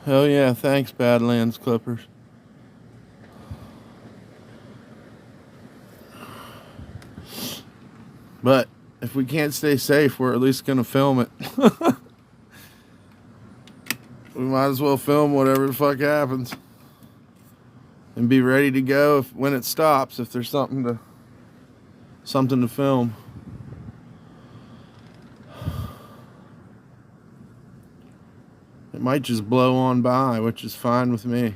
Hell yeah, thanks, Badlands Clippers. But if we can't stay safe, we're at least going to film it. We might as well film whatever the fuck happens. And be ready to go when it stops, if there's something to film. It might just blow on by, which is fine with me.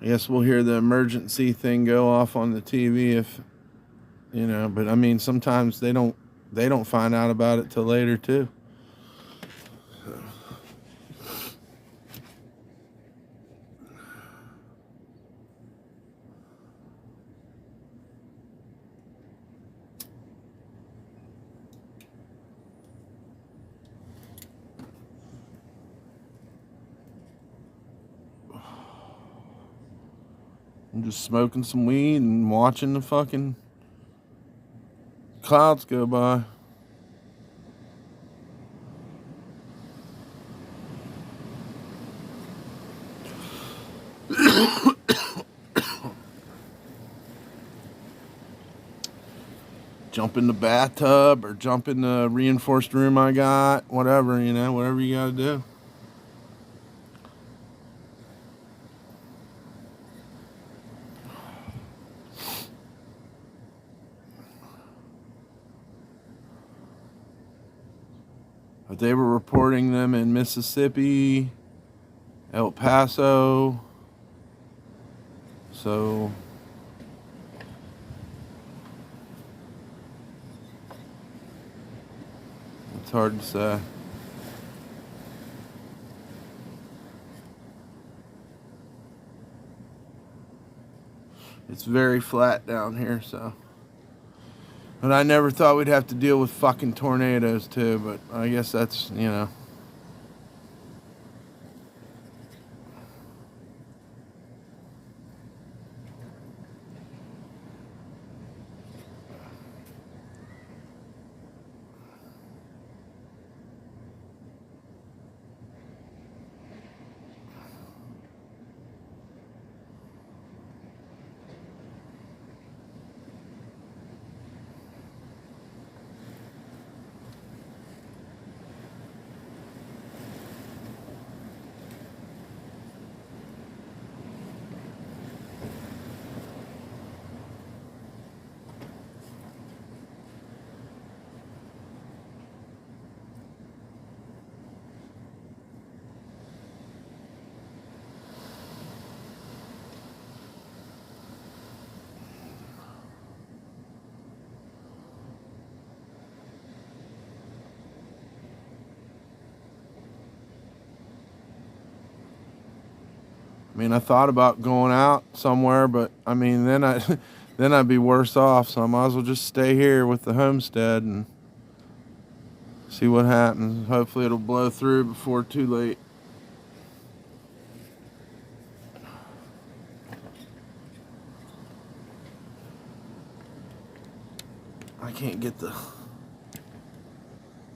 I guess we'll hear the emergency thing go off on the TV if, but I mean, sometimes they don't find out about it till later too. I'm just smoking some weed and watching the fucking clouds go by. jump in the bathtub or jump in the reinforced room I got, whatever, whatever you gotta do. But they were reporting them in Mississippi, El Paso, so it's hard to say. It's very flat down here, so. But I never thought we'd have to deal with fucking tornadoes too, but I guess that's, I thought about going out somewhere, but then then I'd be worse off. So I might as well just stay here with the homestead and see what happens. Hopefully it'll blow through before too late. I can't get the.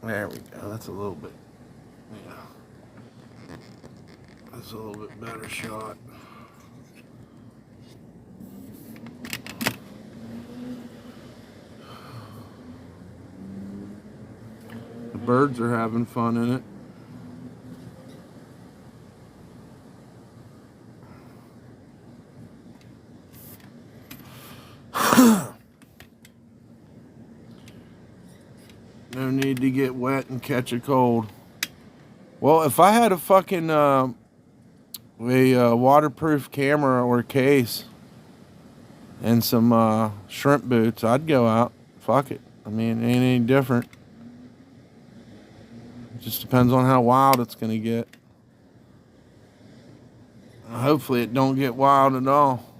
There we go. That's a little bit. Yeah. That's a little bit better shot. The birds are having fun in it. No need to get wet and catch a cold. Well, if I had a fucking waterproof camera or case and some shrimp boots, I'd go out. Fuck it. It ain't any different. It just depends on how wild it's gonna get. Hopefully it don't get wild at all.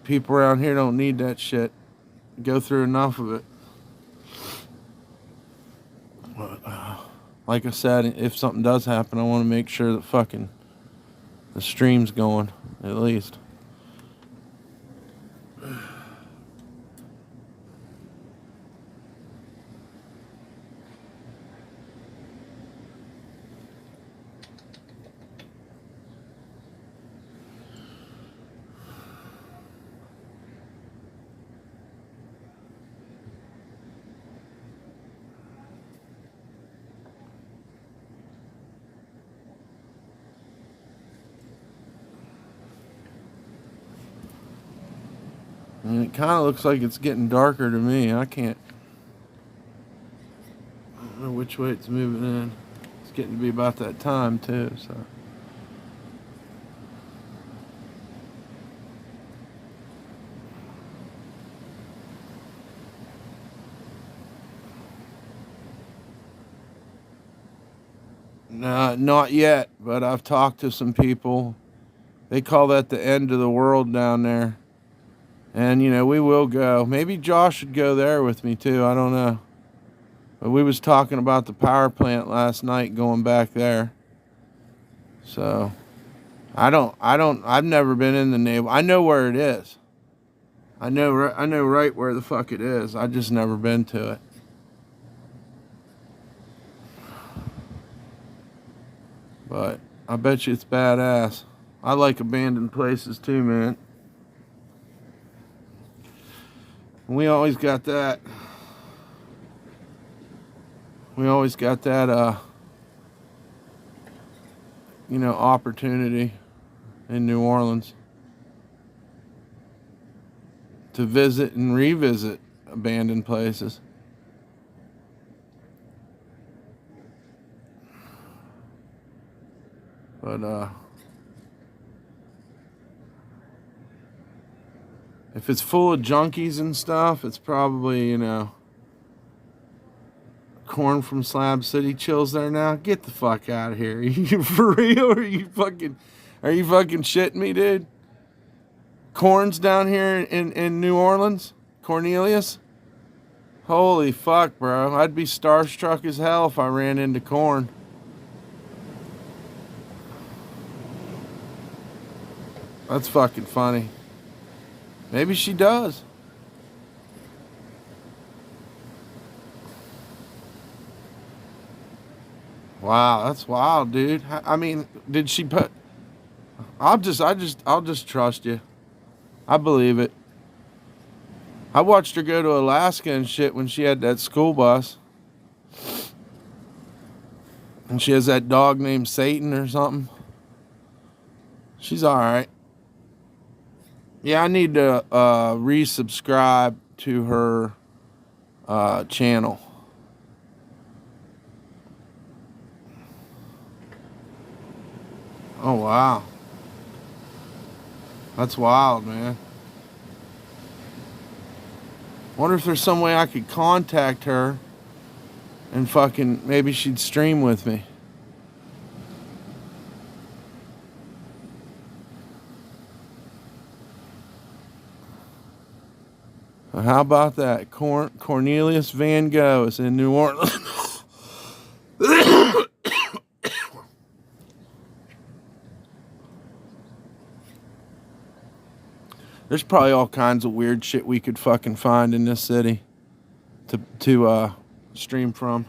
People around here don't need that shit. Go through enough of it. Like I said, if something does happen, I want to make sure that fucking the stream's going, at least. It kind of looks like it's getting darker to me. I don't know which way it's moving in. It's getting to be about that time too, so. No, not yet, but I've talked to some people. They call that the end of the world down there. And, we will go. Maybe Josh should go there with me, too. I don't know. But we was talking about the power plant last night going back there. So, I've never been in the neighborhood. I know where it is. I know right where the fuck it is. I just never been to it. But I bet you it's badass. I like abandoned places, too, man. We always got that. We always got that, opportunity in New Orleans to visit and revisit abandoned places. But, if it's full of junkies and stuff, it's probably, Corn from Slab City chills there now. Get the fuck out of here. Are you for real? Are you fucking shitting me, dude? Corn's down here in New Orleans? Cornelius? Holy fuck, bro. I'd be starstruck as hell if I ran into Corn. That's fucking funny. Maybe she does. Wow, that's wild, dude. I mean, did she put... I'll just trust you. I believe it. I watched her go to Alaska and shit when she had that school bus. And she has that dog named Satan or something. She's alright. Yeah, I need to resubscribe to her channel. Oh, wow. That's wild, man. Wonder if there's some way I could contact her and fucking maybe she'd stream with me. How about that? Cornelius Van Gogh is in New Orleans. There's probably all kinds of weird shit we could fucking find in this city to stream from.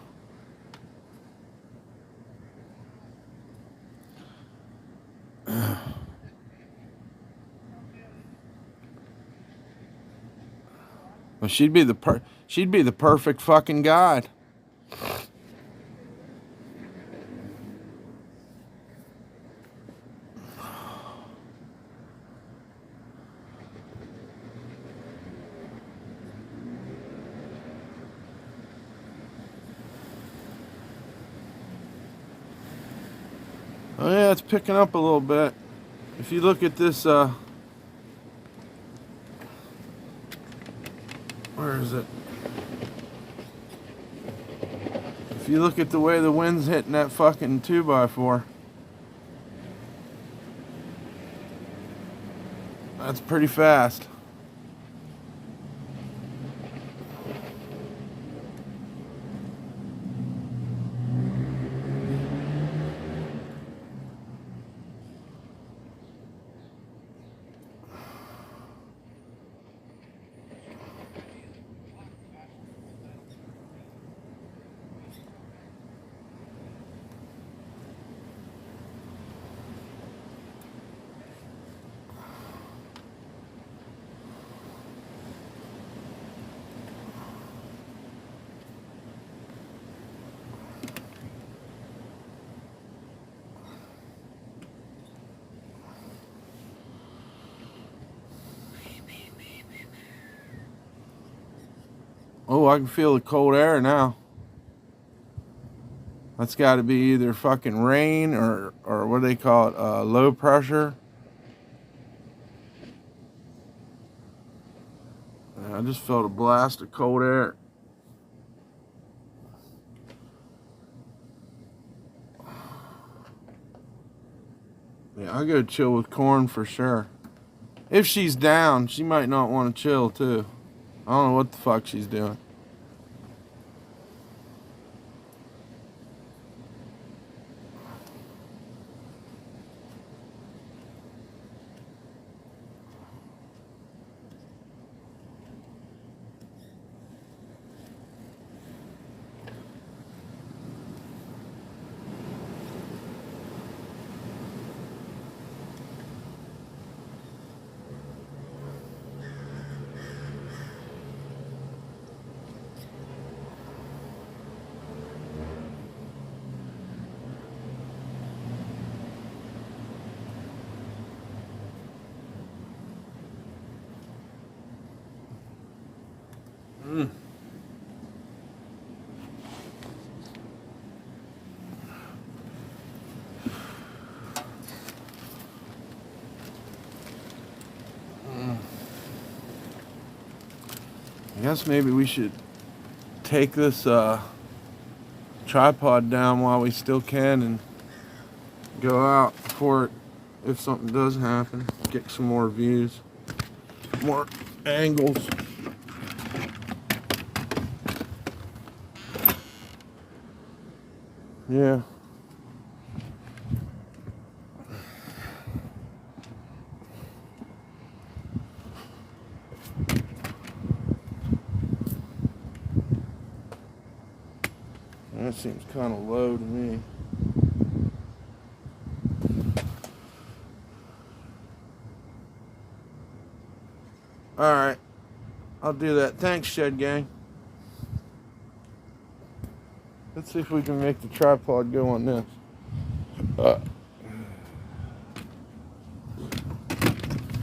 Well, she'd be the perfect fucking guide. Oh yeah, it's picking up a little bit. If you look at this, where is it? If you look at the way the wind's hitting that fucking 2x4, that's pretty fast. Oh, I can feel the cold air now. That's got to be either fucking rain or what do they call it? Low pressure. I just felt a blast of cold air. Yeah, I'll go chill with Corn for sure. If she's down, she might not want to chill too. I don't know what the fuck she's doing. guess maybe we should take this tripod down while we still can and go out before if something does happen. Get some more views, more angles. Yeah. That seems kind of low to me. Alright, I'll do that. Thanks, Shed Gang. Let's see if we can make the tripod go on this. But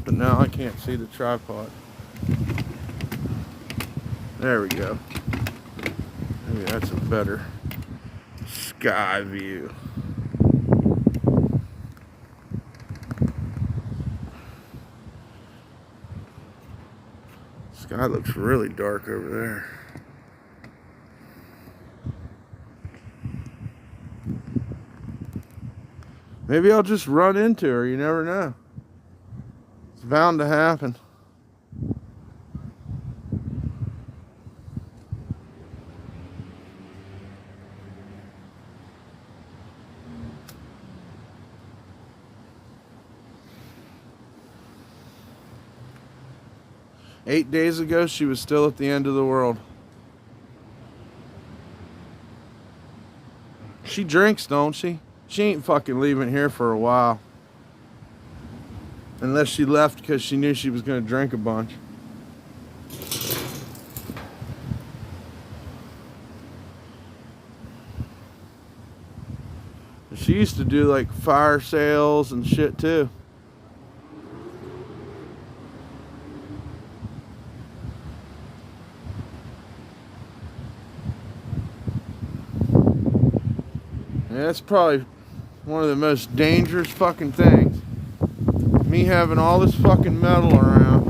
now I can't see the tripod. There we go. Maybe that's a better sky view. Sky looks really dark over there. Maybe I'll just run into her, you never know. It's bound to happen. Eight days ago, she was still at the end of the world. She drinks, don't she? She ain't fucking leaving here for a while. Unless she left because she knew she was going to drink a bunch. She used to do like fire sales and shit too. Yeah, that's probably one of the most dangerous fucking things. Me having all this fucking metal around.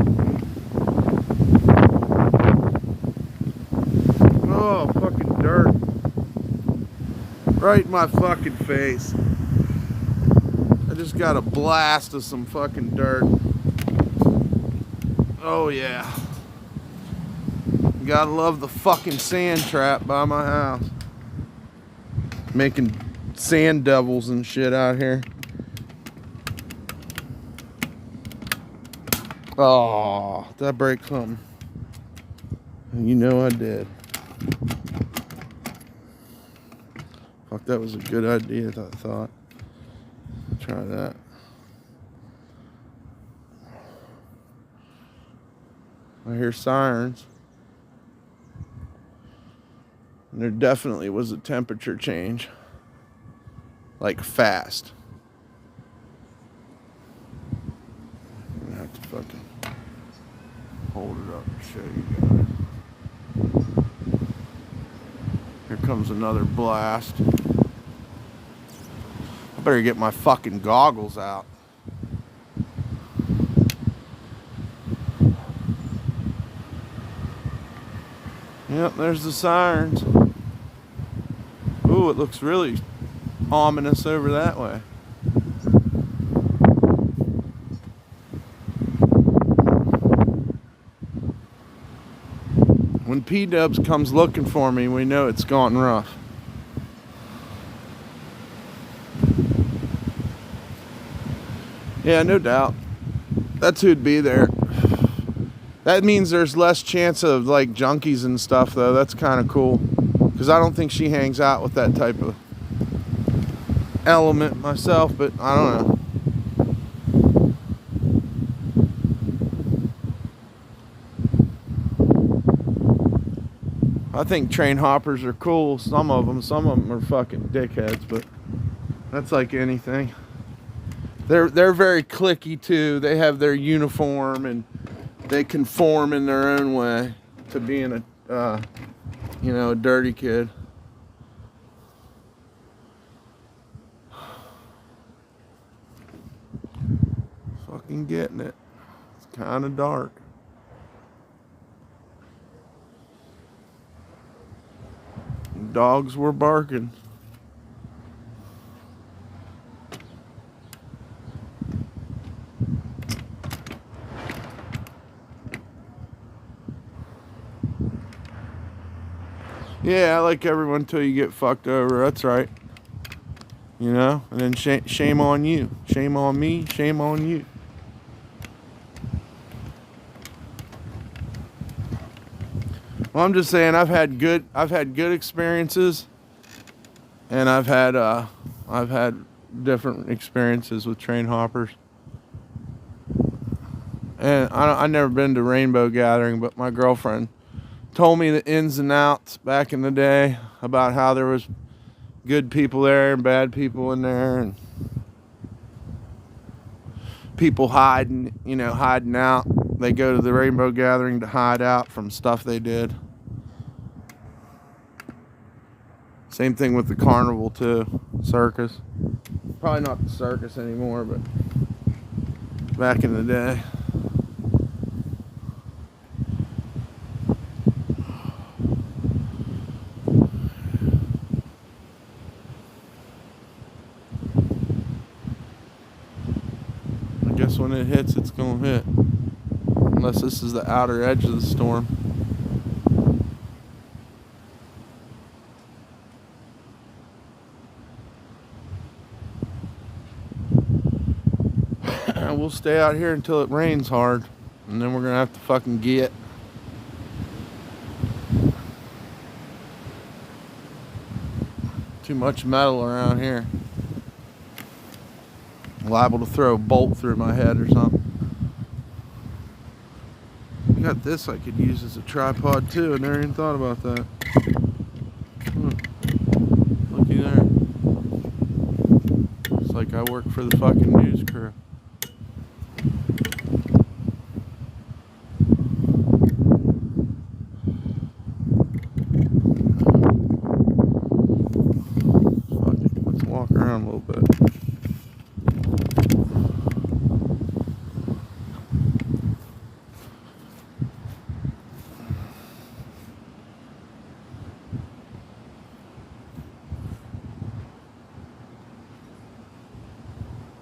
Oh, fucking dirt. Right in my fucking face. I just got a blast of some fucking dirt. Oh yeah. Gotta love the fucking sand trap by my house. Making sand devils and shit out here. Oh, did I break something? You know I did. Fuck, that was a good idea, I thought. Try that. I hear sirens. And there definitely was a temperature change. Like fast. I'm gonna have to fucking hold it up and show you guys. Here comes another blast. I better get my fucking goggles out. Yep, there's the sirens. Ooh, it looks really ominous over that way. When P-Dubs comes looking for me, we know it's gone rough. Yeah, no doubt. That's who'd be there. That means there's less chance of like junkies and stuff though. That's kind of cool. Because I don't think she hangs out with that type of element myself, but I don't know. I think train hoppers are cool. Some of them are fucking dickheads, but that's like anything. They're very cliquey too. They have their uniform and they conform in their own way to being a dirty kid. Fucking getting it. It's kind of dark. dogs were barking. Yeah, I like everyone till you get fucked over. That's right. You know? And then shame on you. Shame on me. Shame on you. Well, I'm just saying I've had good experiences, and I've had different experiences with train hoppers. And I never been to Rainbow Gathering, but my girlfriend told me the ins and outs back in the day about how there was good people there and bad people in there, and people hiding out. They go to the Rainbow Gathering to hide out from stuff they did. Same thing with the carnival too, circus. Probably not the circus anymore, but back in the day. I guess when it hits, it's gonna hit. Unless this is the outer edge of the storm. We'll stay out here until it rains hard, and then we're gonna have to fucking get. Too much metal around here. I'm liable to throw a bolt through my head or something. I got this I could use as a tripod too. I never even thought about that. Looky there. It's like I work for the fucking news crew. Around a little bit.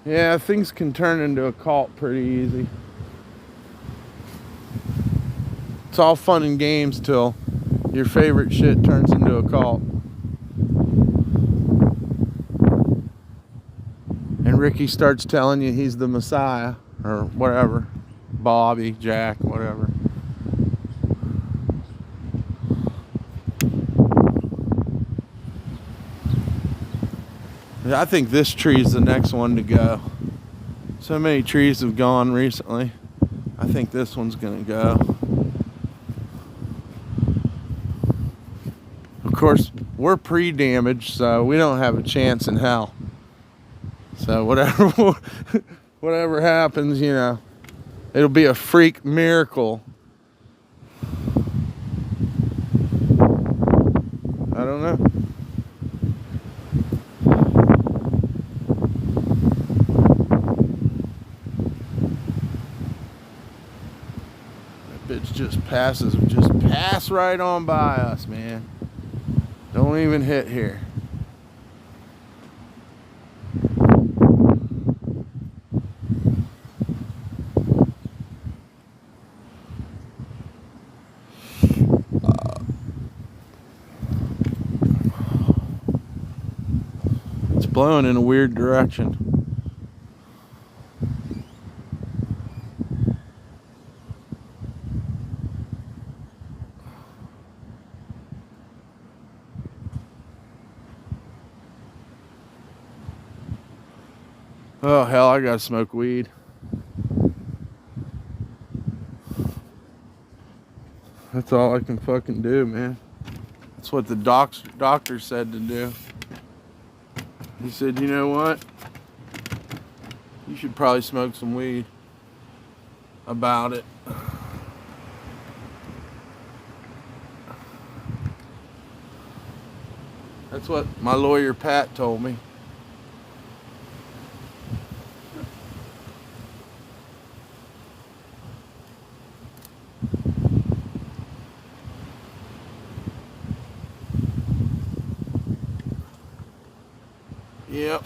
Yeah, things can turn into a cult pretty easy. It's all fun and games till your favorite shit turns into a cult. And Ricky starts telling you he's the Messiah, or whatever. Bobby, Jack, whatever. I think this tree's the next one to go. So many trees have gone recently. I think this one's gonna go. Of course, we're pre-damaged, so we don't have a chance in hell. So whatever happens, you know, it'll be a freak miracle. I don't know. That bitch just pass right on by us, man. Don't even hit here. Blowing in a weird direction. Oh hell, I gotta smoke weed. That's all I can fucking do, man. That's what the doctor said to do. He said, you know what? You should probably smoke some weed about it. That's what my lawyer Pat told me. Yep.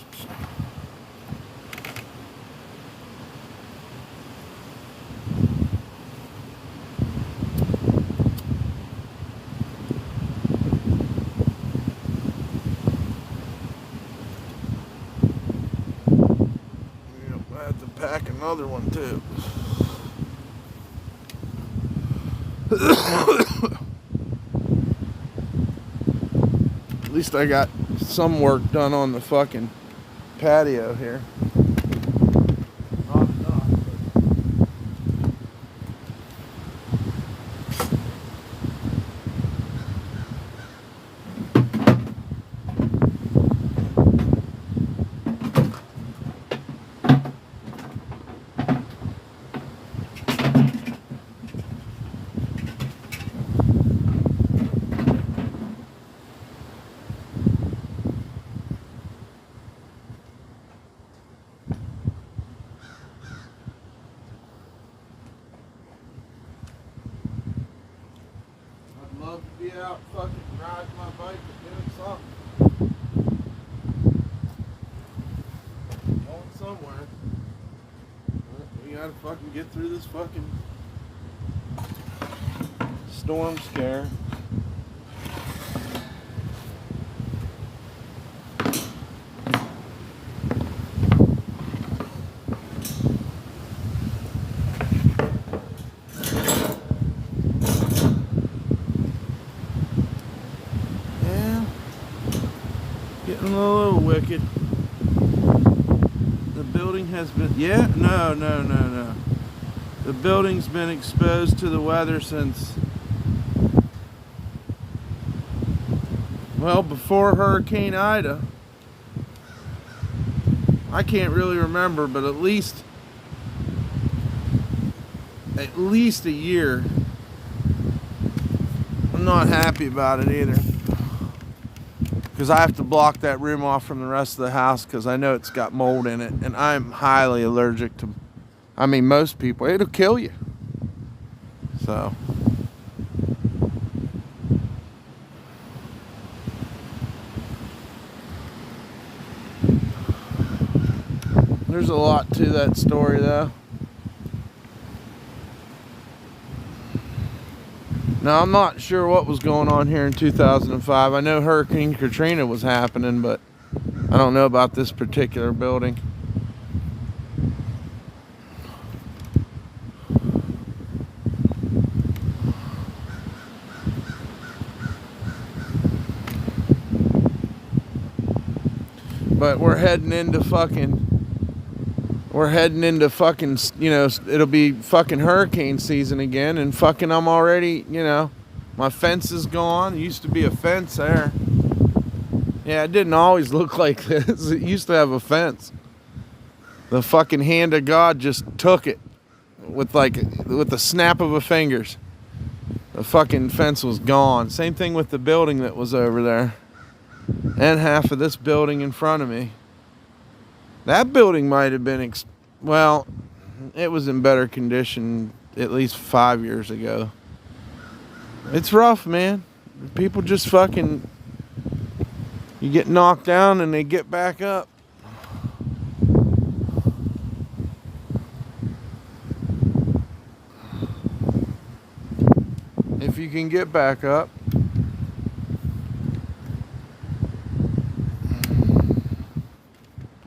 I have to pack another one too. At least I got some work done on the fucking patio here. Not enough, I'd love to be out fucking riding my bike and doing something. Going somewhere. We gotta fucking get through this fucking storm scare. Getting a little wicked. The building has been, no. The building's been exposed to the weather since, well, before Hurricane Ida. I can't really remember, but at least a year. I'm not happy about it either. Because I have to block that room off from the rest of the house because I know it's got mold in it. And I'm highly allergic to, I mean, most people, it'll kill you. So. There's a lot to that story though. Now, I'm not sure what was going on here in 2005. I know Hurricane Katrina was happening, but I don't know about this particular building. But we're heading into fucking, you know, it'll be fucking hurricane season again, and fucking I'm already, you know, my fence is gone. It used to be a fence there. Yeah, it didn't always look like this. It used to have a fence. The fucking hand of God just took it with the snap of a fingers. The fucking fence was gone. Same thing with the building that was over there. And half of this building in front of me. That building might have been, well, it was in better condition at least 5 years ago. It's rough, man. People just fucking, you get knocked down and they get back up. If you can get back up.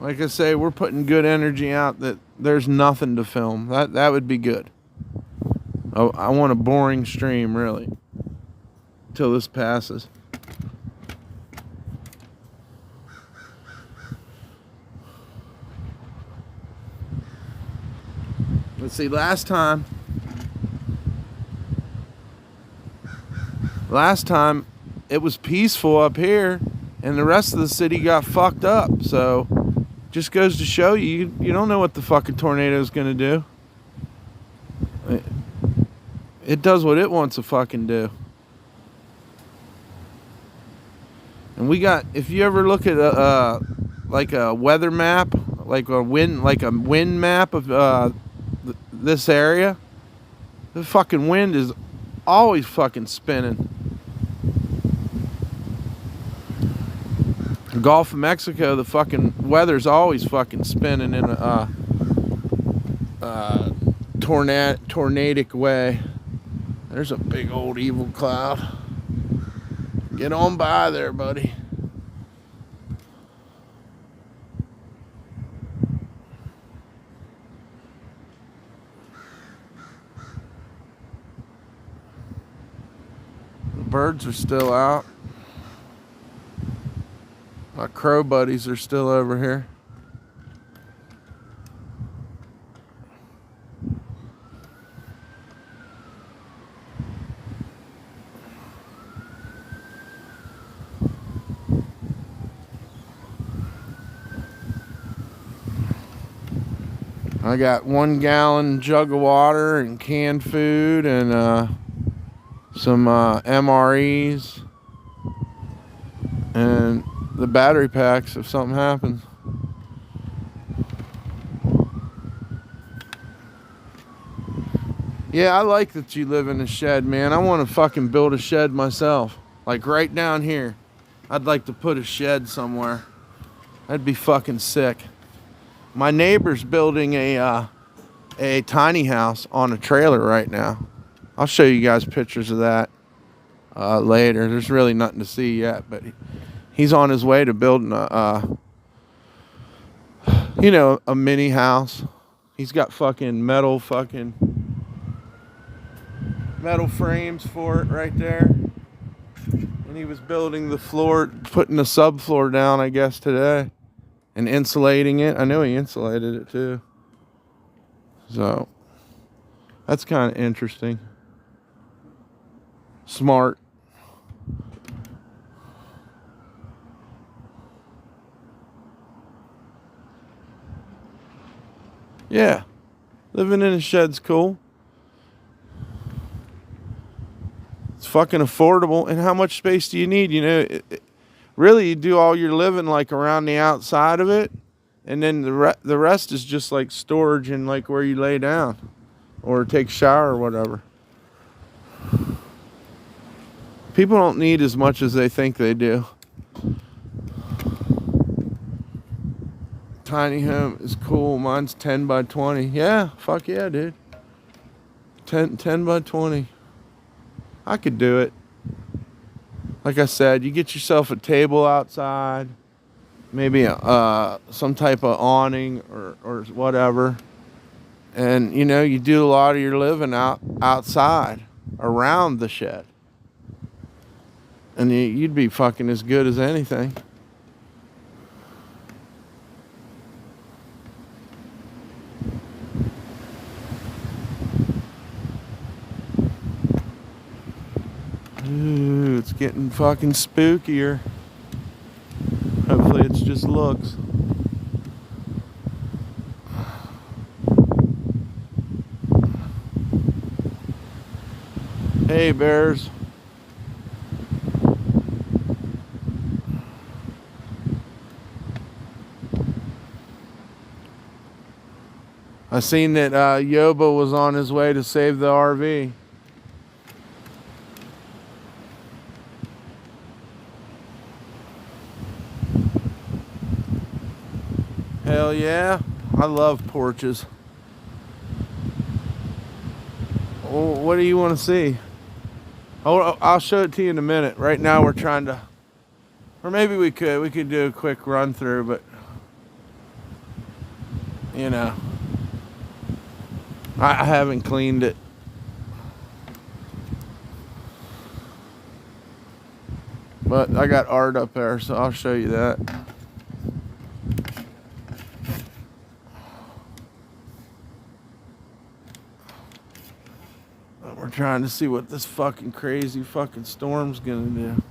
Like I say, we're putting good energy out that there's nothing to film. That would be good. Oh, I want a boring stream, really, till this passes. Let's see, last time it was peaceful up here and the rest of the city got fucked up. So just goes to show you don't know what the fucking tornado is going to do. It does what it wants to fucking do. And we got, if you ever look at like a weather map, like a wind map of this area, the fucking wind is always fucking spinning. The Gulf of Mexico, the fucking weather's always fucking spinning in a tornadic way. There's a big old evil cloud. Get on by there, buddy. The birds are still out. My crow buddies are still over here. I got 1 gallon jug of water and canned food and some MREs and the battery packs if something happens. Yeah, I like that you live in a shed, man. I want to fucking build a shed myself. Like right down here. I'd like to put a shed somewhere. That'd be fucking sick. My neighbor's building a tiny house on a trailer right now. I'll show you guys pictures of that later. There's really nothing to see yet, but he's on his way to building a mini house. He's got fucking metal frames for it right there. And he was building the floor, putting the subfloor down, I guess, today. And insulating it. I know he insulated it too. So, that's kind of interesting. Smart. Yeah. Living in a shed's cool. It's fucking affordable. And how much space do you need? Really, you do all your living like around the outside of it, and then the rest is just like storage and like where you lay down or take a shower or whatever. People don't need as much as they think they do. Tiny home is cool. Mine's 10 by 20. Yeah, fuck yeah, dude. 10 by 20. I could do it. Like I said, you get yourself a table outside, maybe some type of awning or whatever, and you do a lot of your living outside around the shed, and you'd be fucking as good as anything. Ooh, it's getting fucking spookier. Hopefully it's just looks. Hey, bears. I seen that Yoba was on his way to save the RV. Hell yeah. I love porches. Oh, what do you want to see? Oh, I'll show it to you in a minute. Right now we're trying to, or maybe we could do a quick run through, but I haven't cleaned it. But I got art up there, so I'll show you that. We're trying to see what this fucking crazy fucking storm's gonna do.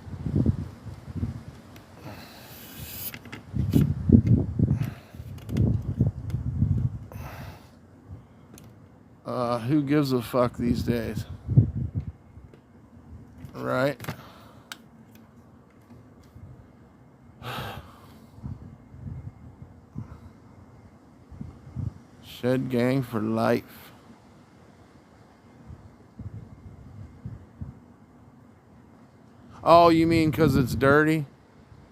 Who gives a fuck these days? Right? Shed gang for life. Oh, you mean because it's dirty?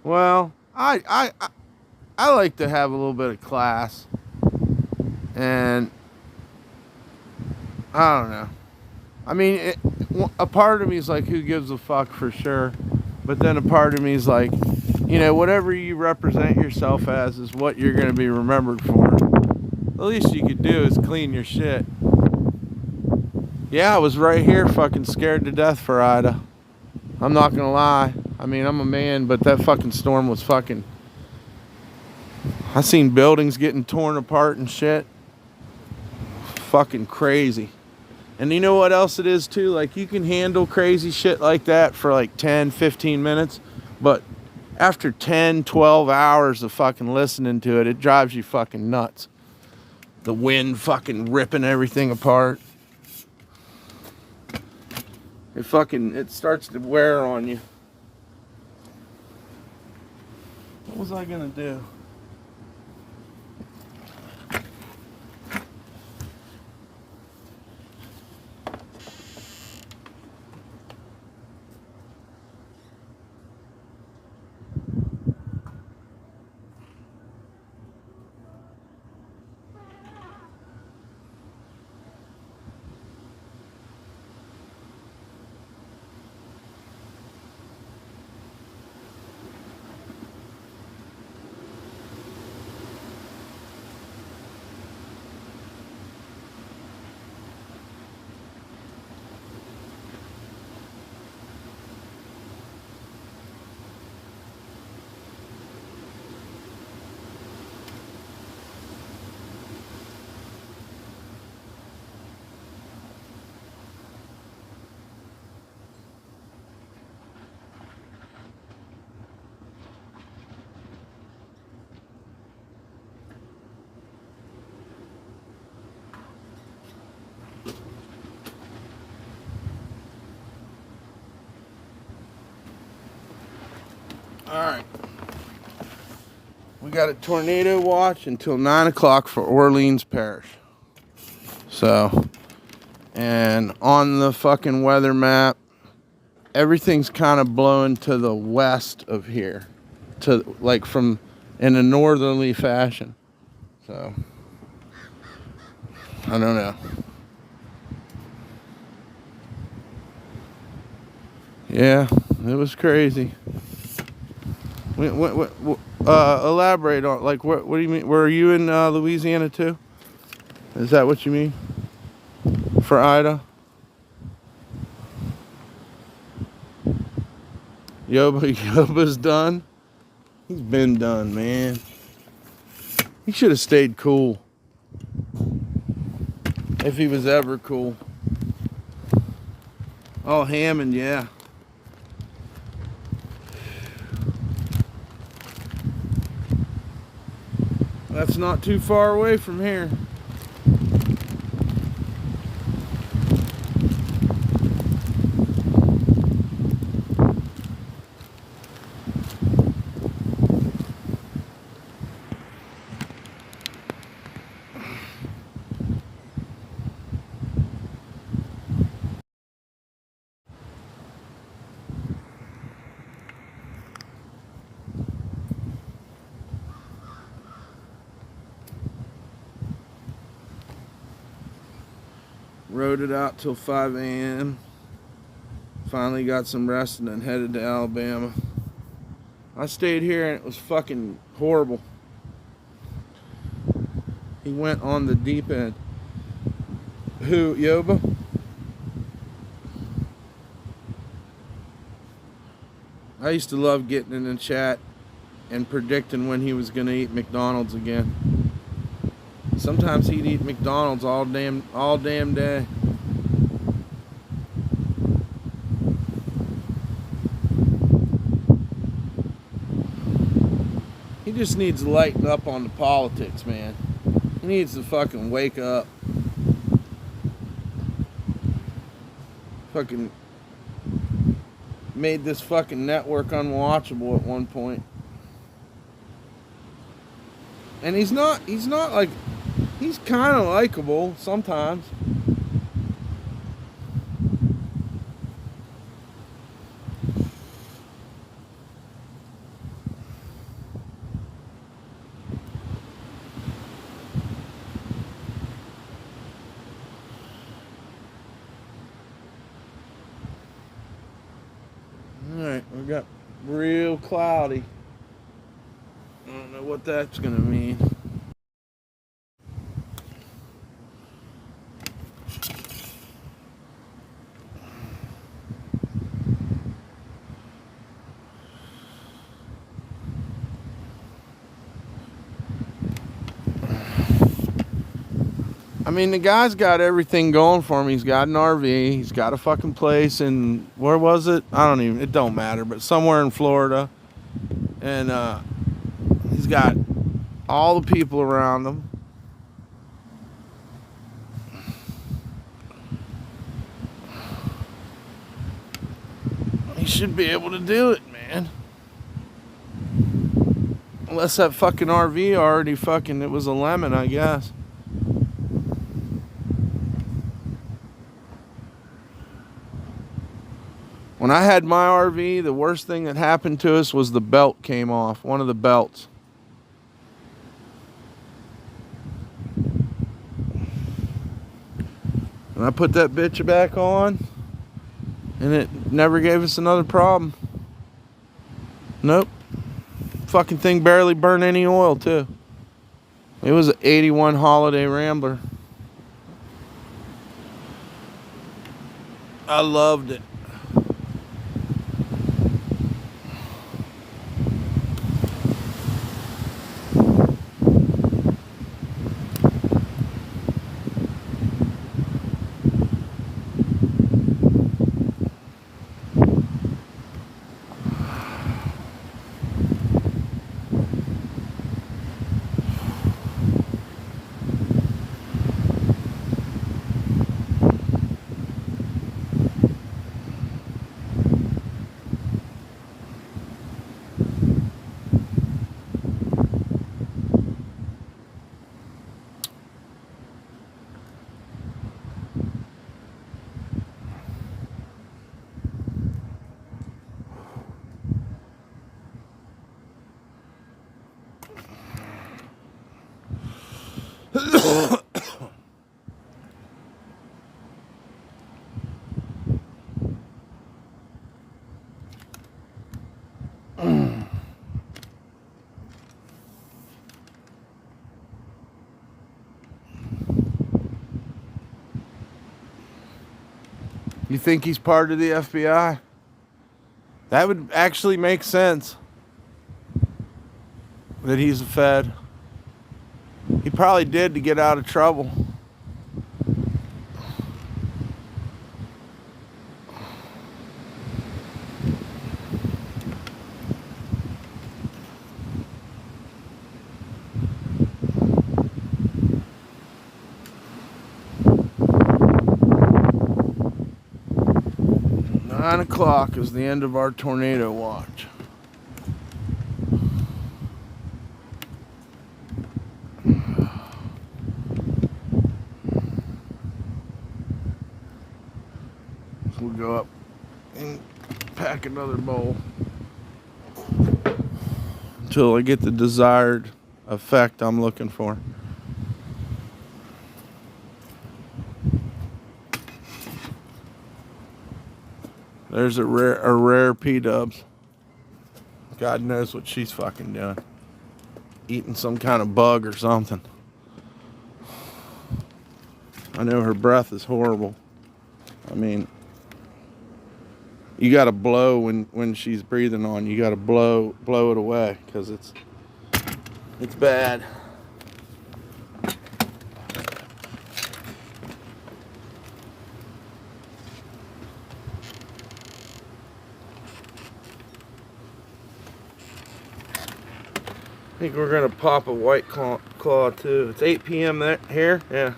Well, I I I I like to have a little bit of class, and I don't know. I mean, a part of me is like, who gives a fuck for sure, but then a part of me is like, whatever you represent yourself as is what you're gonna be remembered for. The least you could do is clean your shit. Yeah, I was right here, fucking scared to death for Ida. I'm not gonna lie. I mean, I'm a man, but that fucking storm was fucking. I seen buildings getting torn apart and shit. Fucking crazy. And you know what else it is too? Like, you can handle crazy shit like that for like 10, 15 minutes. But after 10, 12 hours of fucking listening to it, it drives you fucking nuts. The wind fucking ripping everything apart. It starts to wear on you. What was I gonna do? Alright. We got a tornado watch until 9 o'clock for Orleans Parish. So, and on the fucking weather map, everything's kind of blowing to the west of here. To, like, from, in a northerly fashion. So, I don't know. Yeah, it was crazy. Elaborate on, like, what do you mean? Were you in Louisiana too? Is that what you mean? For Ida? Yoba's done? He's been done, man. He should have stayed cool. If he was ever cool. Oh, Hammond, yeah. That's not too far away from here. Rode it out till 5 a.m. Finally got some rest and then headed to Alabama. I stayed here and it was fucking horrible. He went on the deep end. Who, Yoba? I used to love getting in the chat and predicting when he was gonna eat McDonald's again. Sometimes he'd eat McDonald's all damn day. He just needs to lighten up on the politics, man. He needs to fucking wake up. Fucking made this fucking network unwatchable at one point. And he's not like, he's kind of likable sometimes. little cloudy. I don't know what that's gonna mean. I mean, the guy's got everything going for him. He's got an RV. He's got a fucking place in, where was it? It don't matter, but somewhere in Florida. And he's got all the people around him. He should be able to do it, man. Unless that fucking RV already fucking, it was a lemon, I guess. When I had my RV, the worst thing that happened to us was the belt came off, one of the belts. And I put that bitch back on, and it never gave us another problem. Nope. Fucking thing barely burned any oil, too. It was an 81 Holiday Rambler. I loved it. You think he's part of the FBI? That would actually make sense. That he's a Fed. He probably did to get out of trouble. Nine o'clock is the end of our tornado watch. We'll go up and pack another bowl until I get the desired effect I'm looking for. There's a rare P-dubs. God knows what she's fucking doing. Eating some kind of bug or something. I know her breath is horrible. I mean, you gotta blow when she's breathing on. You gotta blow it away, because it's bad. I think we're gonna pop a white claw too. It's 8 p.m. here, yeah.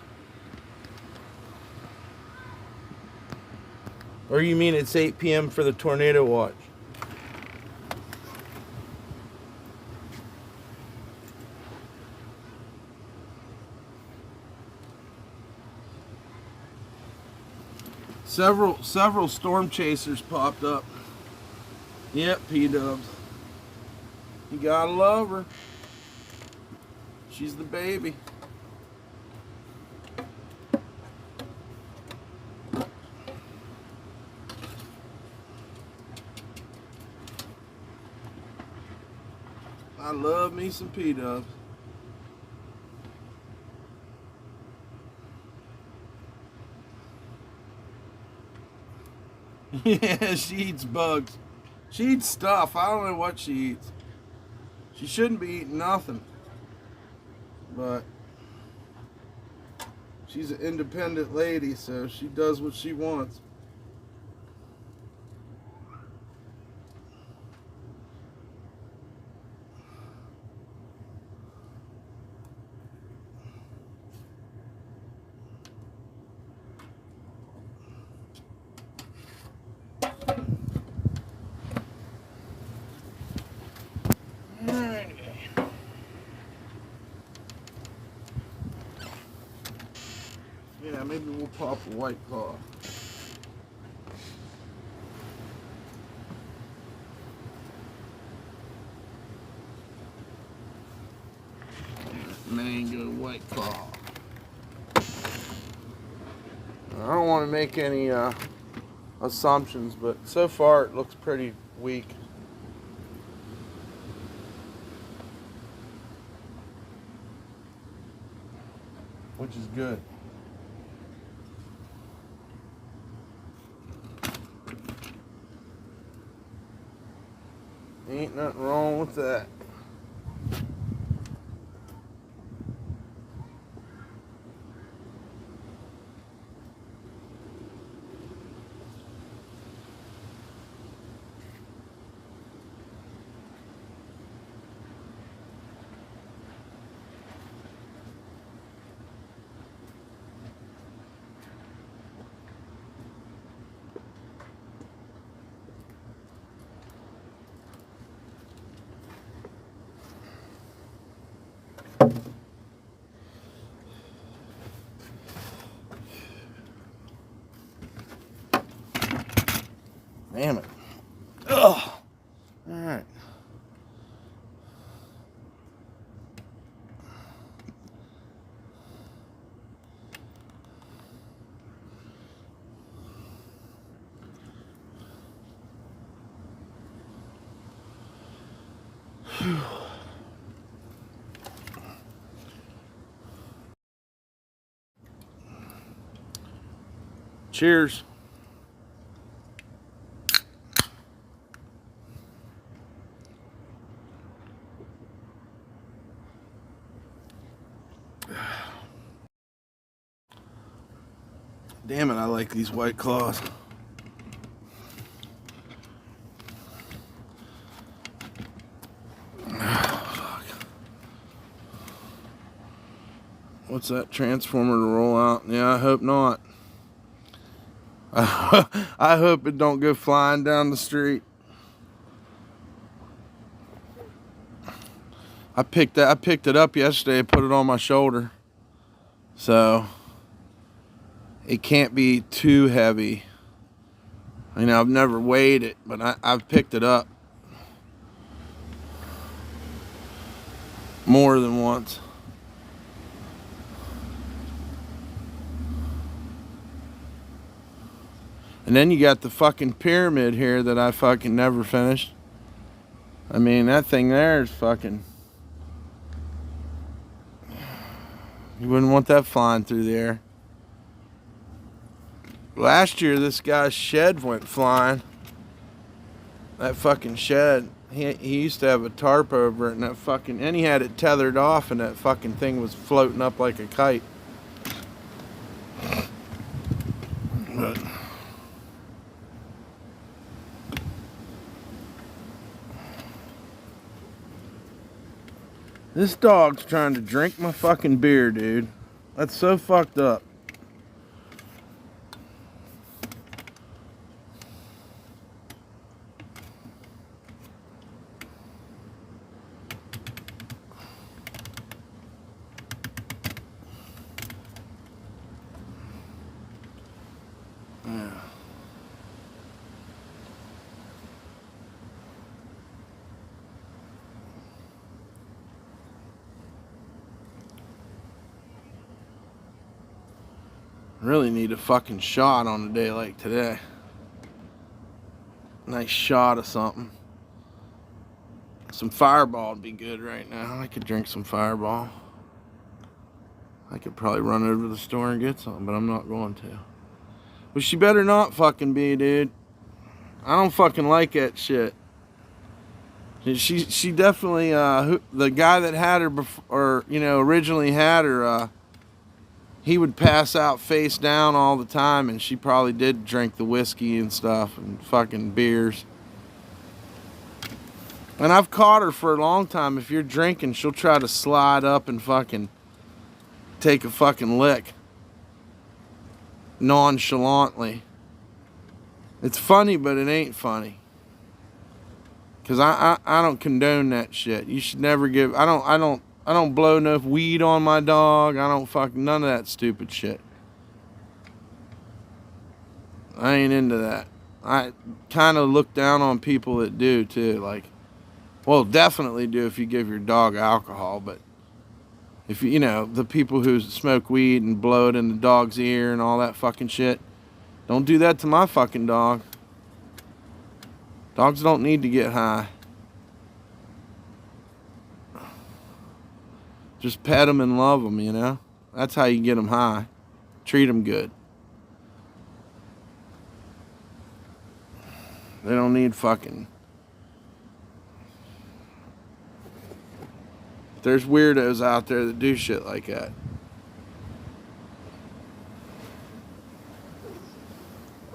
Or you mean it's 8 p.m. for the tornado watch? Several storm chasers popped up. Yep, P-dubs. You gotta love her. She's the baby. love me some P-dubs. Yeah, she eats bugs. She eats stuff. I don't know what she eats. She shouldn't be eating nothing. But she's an independent lady, so she does what she wants. Yeah, maybe we'll pop a White Claw. Mango White Claw. I don't want to make any assumptions, but so far it looks pretty weak. Which is good. Ain't nothing wrong with that. Damn it. Ugh. Alright. Cheers. Damn it, I like these White Claws. What's that transformer to roll out? Yeah, I hope not. I hope it don't go flying down the street. I picked it up yesterday, put it on my shoulder. So it can't be too heavy. I mean, I've never weighed it, but I've picked it up more than once. And then you got the fucking pyramid here that I fucking never finished. I mean, that thing there is fucking... You wouldn't want that flying through the air. Last year, this guy's shed went flying. That fucking shed. He used to have a tarp over it, and that fucking... And he had it tethered off, and that fucking thing was floating up like a kite. But... This dog's trying to drink my fucking beer, dude. That's so fucked up. Yeah. Really need a fucking shot on a day like today. Nice shot of something. Some Fireball would be good right now. I could drink some Fireball. I could probably run over to the store and get some, but I'm not going to. But she better not fucking be, dude. I don't fucking like that shit. She definitely, the guy that had her before, or, you know, originally had her, he would pass out face down all the time, and she probably did drink the whiskey and stuff and fucking beers. And I've caught her for a long time. If you're drinking, she'll try to slide up and fucking take a fucking lick. Nonchalantly. It's funny, but it ain't funny. Cause I don't condone that shit. You should never give. I don't blow no weed on my dog. I don't fucking none of that stupid shit. I ain't into that. I kind of look down on people that do too. Like, well, definitely do if you give your dog alcohol. But if you know the people who smoke weed and blow it in the dog's ear and all that fucking shit, don't do that to my fucking dog. Dogs don't need to get high. Just pet them and love them, you know? That's how you get them high. Treat them good. They don't need fucking... There's weirdos out there that do shit like that.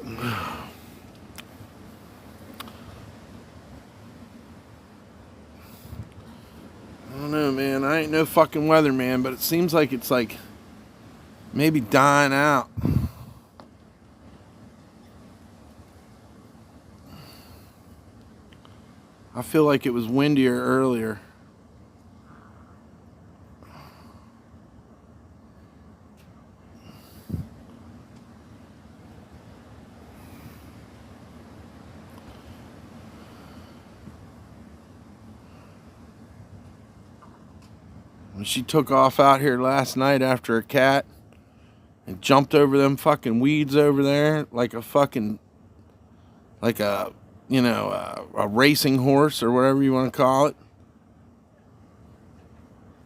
I don't know, man. I ain't no fucking weatherman, but it seems like it's like maybe dying out. I feel like it was windier earlier. She took off out here last night after a cat and jumped over them fucking weeds over there like a fucking, like a, you know, a racing horse or whatever you want to call it.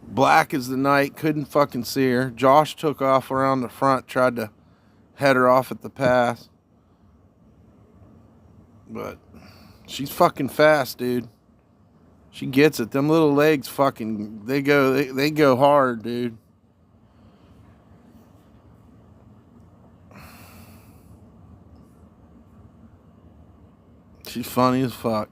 Black as the night, couldn't fucking see her. Josh took off around the front, tried to head her off at the pass. But she's fucking fast, dude. She gets it. Them little legs fucking, they go hard, dude. She's funny as fuck.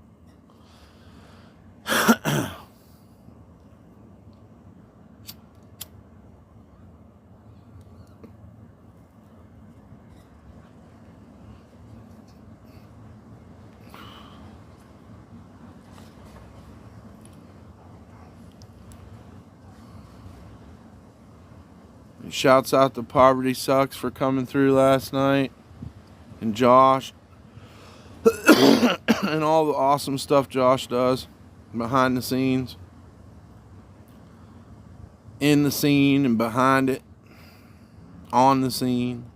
Shouts out to Poverty Sucks for coming through last night. And Josh. And all the awesome stuff Josh does behind the scenes. In the scene and behind it. On the scene.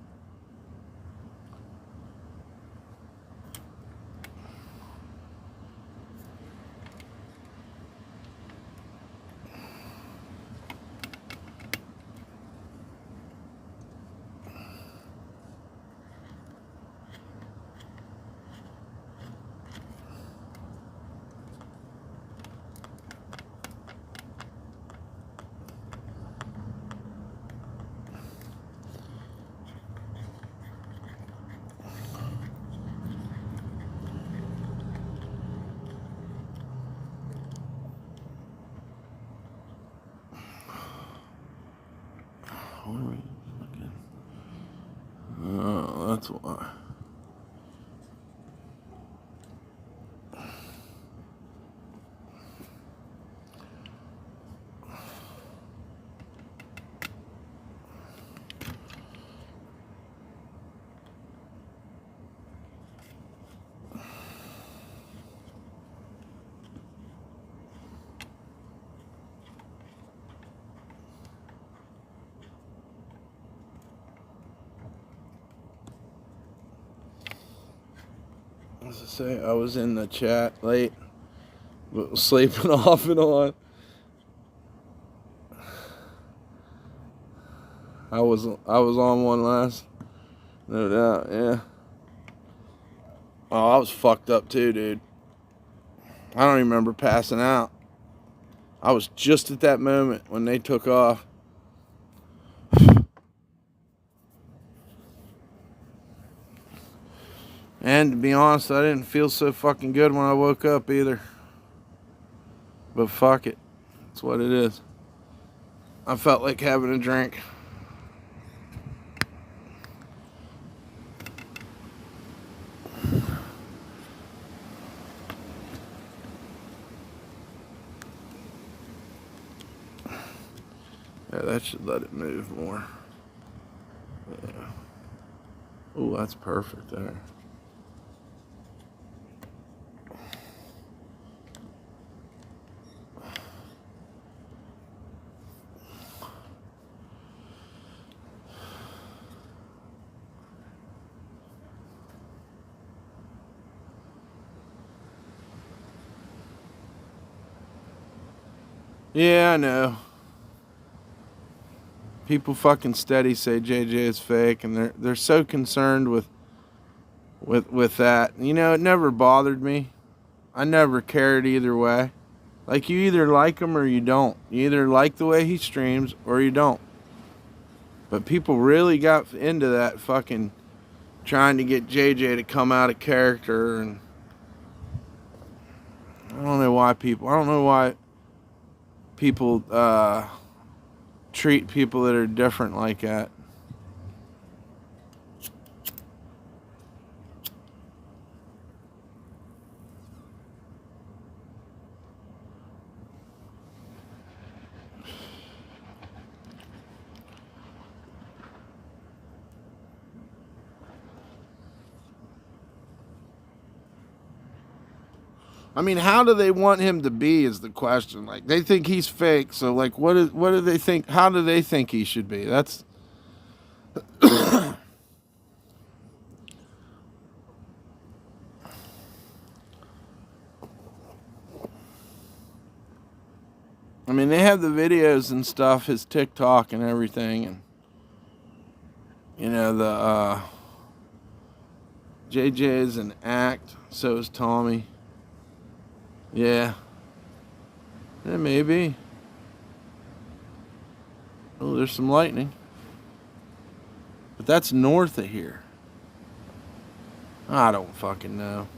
Oh, that's why. As I say, I was in the chat late Sleeping off and on. I was on one last. No doubt, yeah. Oh, I was fucked up too, dude. I don't even remember passing out. I was just at that moment when they took off. And to be honest, I didn't feel so fucking good when I woke up either. But fuck it. That's what it is. I felt like having a drink. Yeah, that should let it move more. Yeah. Oh, that's perfect there. Yeah, I know. People fucking steady say JJ is fake, and they're so concerned with that. You know, it never bothered me. I never cared either way. Like, you either like him or you don't. You either like the way he streams or you don't. But people really got into that fucking trying to get JJ to come out of character, and I don't know why people treat people that are different like that. I mean, how do they want him to be is the question. Like, they think he's fake, so like what do they think, how do they think he should be? That's I mean, they have the videos and stuff, his TikTok and everything, and you know, the JJ is an act, so is Tommy. Yeah. Maybe. Oh, there's some lightning. But that's north of here. I don't fucking know.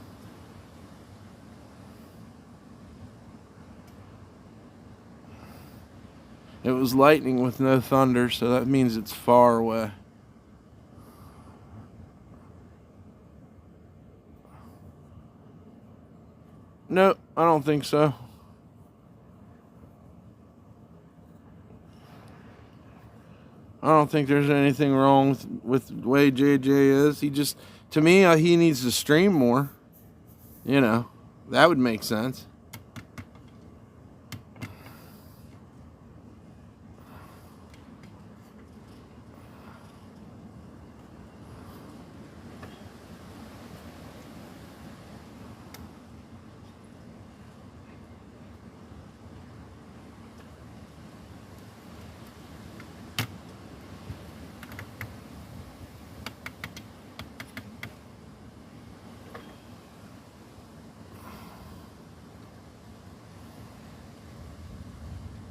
It was lightning with no thunder, so that means it's far away. Nope, I don't think so. I don't think there's anything wrong with the way JJ is. He just, to me, he needs to stream more. You know, that would make sense.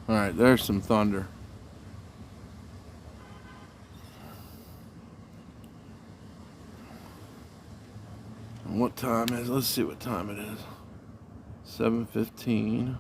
All right, there's some thunder. And what time is? Let's see what time it is. 7:15.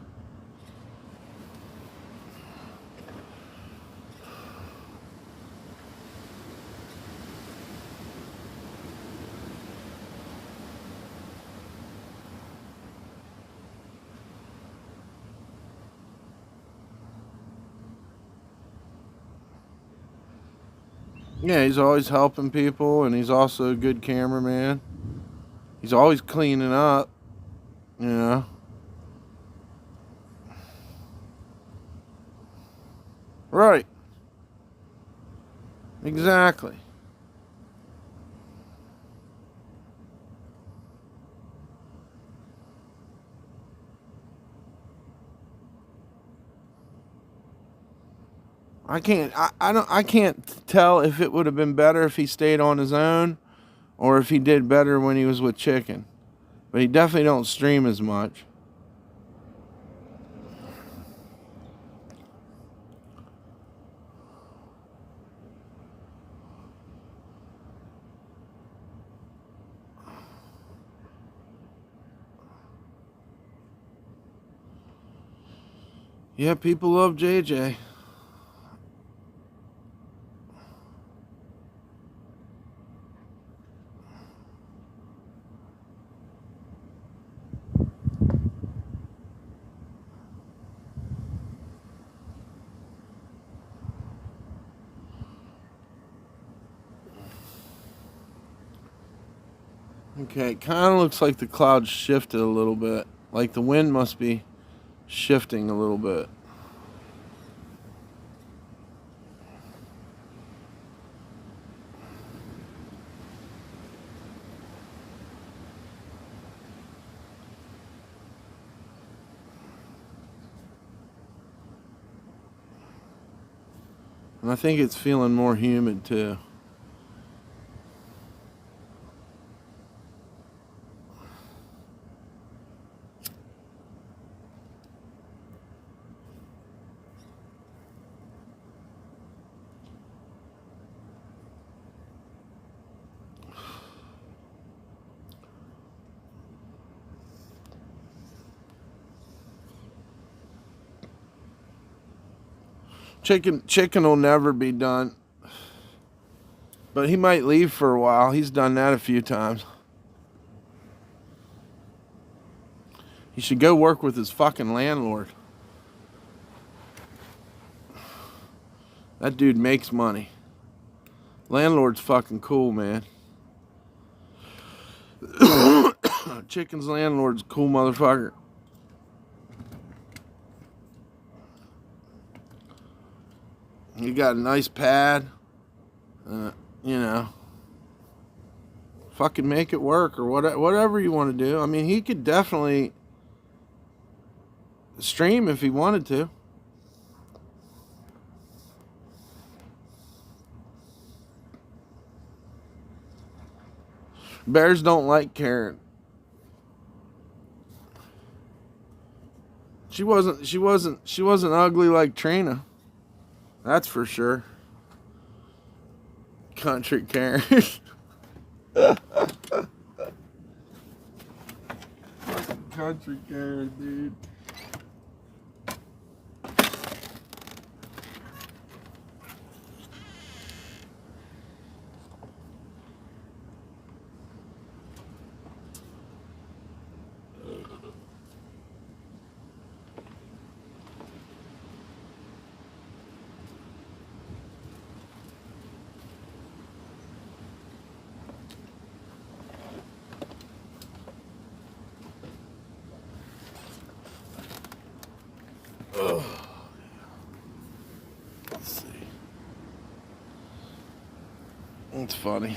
Yeah, he's always helping people, and he's also a good cameraman. He's always cleaning up, you know. Right. Exactly. I can't tell if it would have been better if he stayed on his own or if he did better when he was with Chicken. But he definitely don't stream as much. Yeah, people love JJ. Okay, it kind of looks like the clouds shifted a little bit. Like the wind must be shifting a little bit. And I think it's feeling more humid too. Chicken will never be done. But he might leave for a while. He's done that a few times. He should go work with his fucking landlord. That dude makes money. Landlord's fucking cool, man. Chicken's landlord's a cool motherfucker. He got a nice pad. You know. Fucking make it work or whatever you want to do. I mean, he could definitely stream if he wanted to. Bears don't like Karen. She wasn't ugly like Trina. That's for sure. Country Karen. Country Karen, dude. Let's see. It's funny.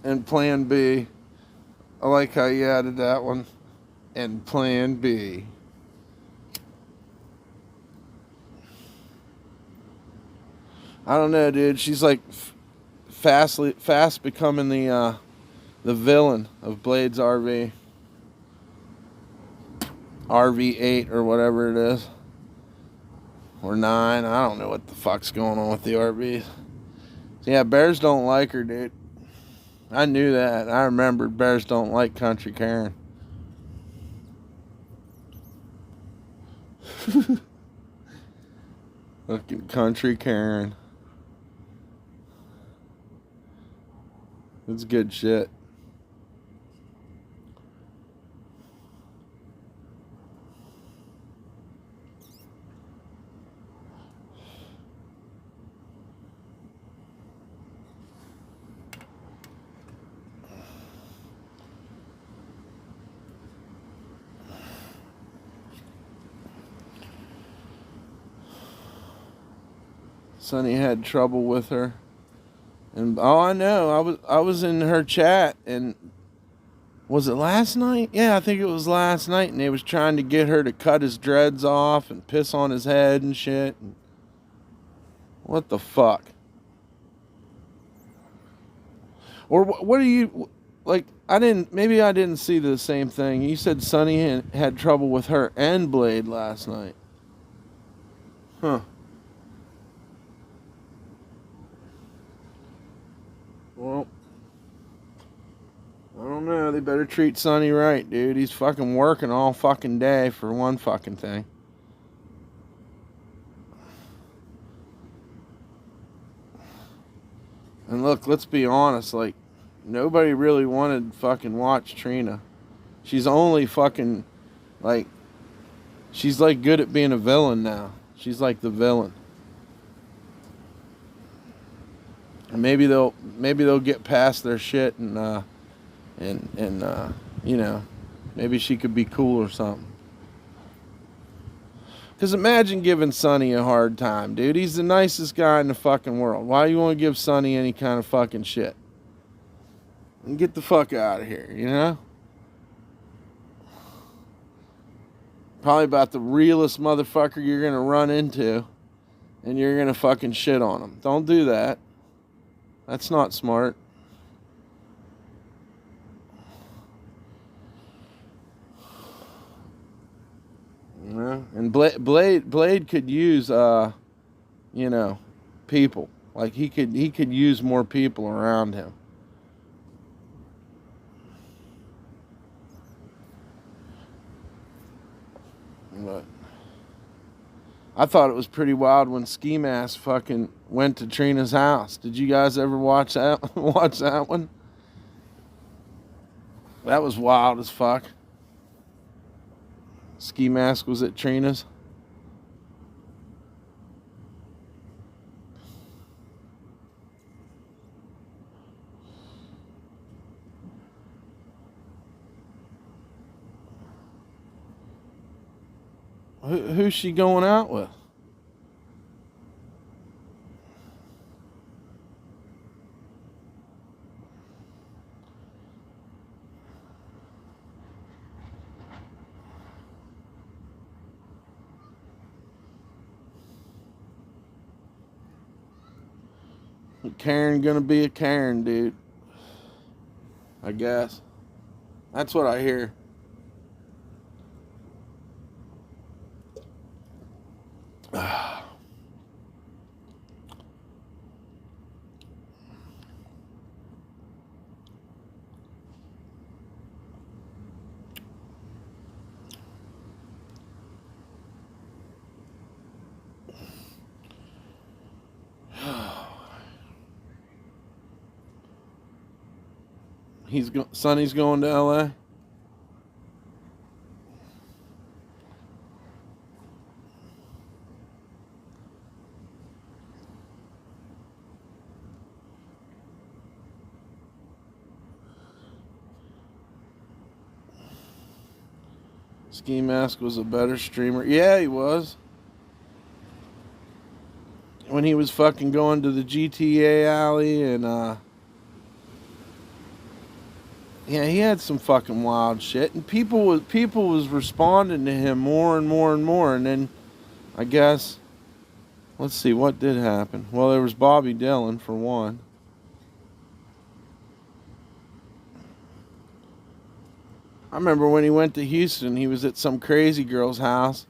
And Plan B. I like how you added that one. And Plan B. I don't know, dude. She's like fast becoming the villain of Blade's RV. RV8 or whatever it is. Or 9. I don't know what the fuck's going on with the RVs. Yeah, bears don't like her, dude. I knew that. I remembered bears don't like Country Karen. Fucking Country Karen. It's good shit. Sonny had trouble with her. And I know, I was in her chat, and was it last night? Yeah, I think it was last night, and they was trying to get her to cut his dreads off and piss on his head and shit. What the fuck? Or what do you, like, maybe I didn't see the same thing. You said Sonny had trouble with her and Blade last night. Huh. Well, I don't know. They better treat Sonny right, dude. He's fucking working all fucking day for one fucking thing. And look, let's be honest, like, nobody really wanted to fucking watch Trina. She's only fucking, like, she's like good at being a villain now. She's like the villain. And maybe they'll get past their shit and you know, maybe she could be cool or something. Because imagine giving Sonny a hard time, dude. He's the nicest guy in the fucking world. Why do you want to give Sonny any kind of fucking shit? And get the fuck out of here, you know? Probably about the realest motherfucker you're going to run into, and you're going to fucking shit on him. Don't do that. That's not smart. Yeah. And Blade could use, you know, people. Like he could use more people around him. But I thought it was pretty wild when Ski Mask fucking went to Trina's house. Did you guys ever watch that? Watch that one? That was wild as fuck. Ski Mask was at Trina's. Who's she going out with? Karen gonna be a Karen, dude. I guess. That's what I hear. Sonny's going to LA. Ski Mask was a better streamer. Yeah, he was. When he was fucking going to the GTA alley and yeah, he had some fucking wild shit, and people was responding to him more and more and more, and then I guess, let's see, what did happen? Well, there was Bobby Dillon for one. I remember when he went to Houston, he was at some crazy girl's house,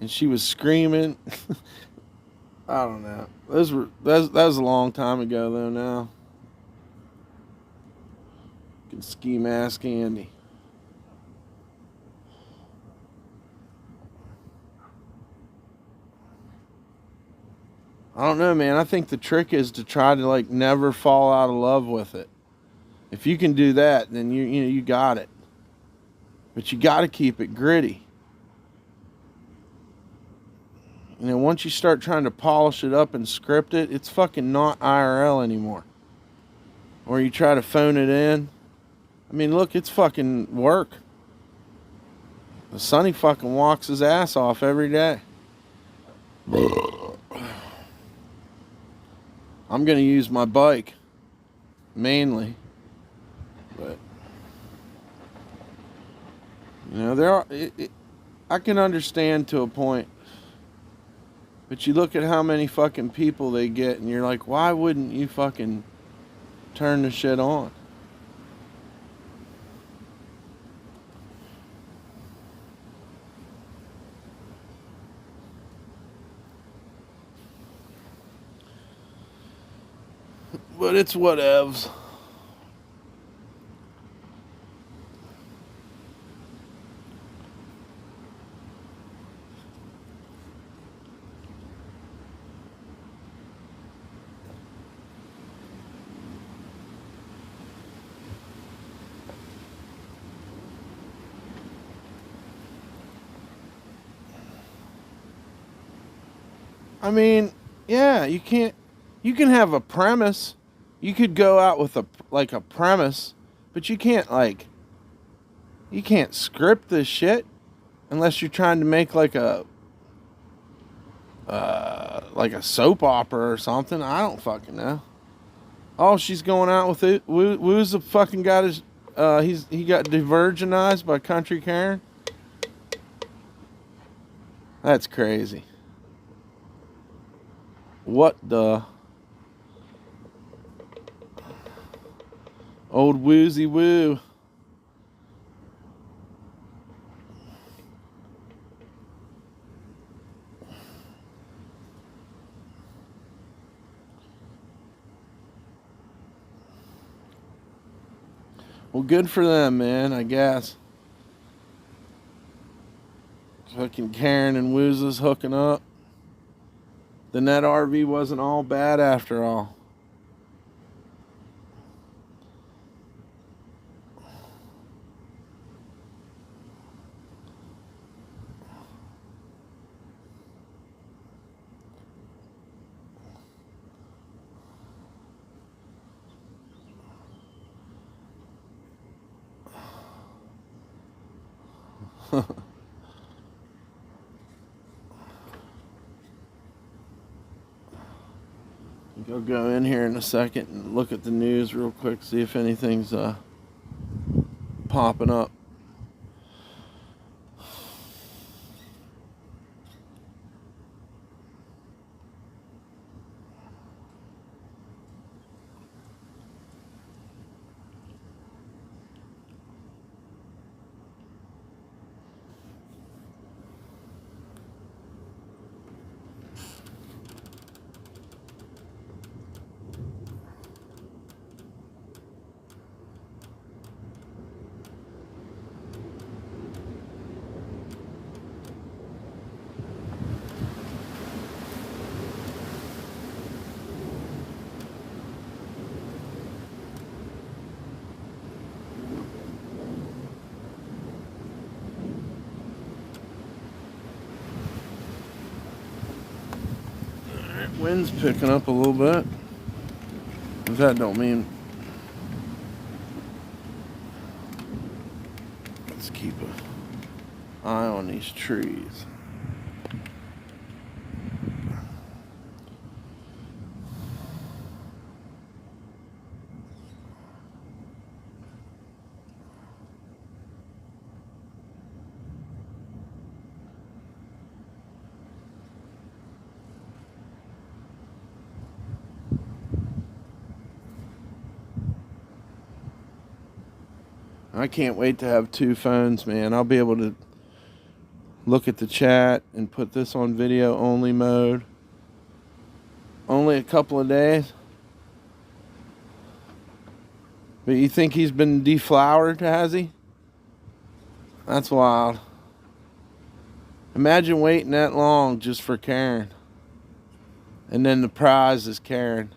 and she was screaming. I don't know. That was a long time ago though. Now. Ski Mask Andy. I don't know, man. I think the trick is to try to like never fall out of love with it. If you can do that, then you got it. But you got to keep it gritty. You know, once you start trying to polish it up and script it, it's fucking not IRL anymore. Or you try to phone it in. I mean, look, it's fucking work. Sonny fucking walks his ass off every day. I'm going to use my bike mainly. But, you know, I can understand to a point. But you look at how many fucking people they get, and you're like, why wouldn't you fucking turn the shit on? But it's whatevs. I mean, yeah, you can have a premise. You could go out with a premise, but you can't script this shit unless you're trying to make like a soap opera or something. I don't fucking know. Oh, she's going out with it. Woo's the fucking got his he got divergenized by Country Karen. That's crazy. What the? Old Woozy Woo. Well, good for them, man, I guess. Fucking Karen and Wooza's hooking up. Then that RV wasn't all bad after all. I'll go in here in a second and look at the news real quick, see if anything's popping up. Wind's picking up a little bit. But that don't mean. Let's keep an eye on these trees. I can't wait to have two phones, man. I'll be able to look at the chat and put this on video only mode. Only a couple of days. But you think he's been deflowered, has he? That's wild. Imagine waiting that long just for Karen. And then the prize is Karen.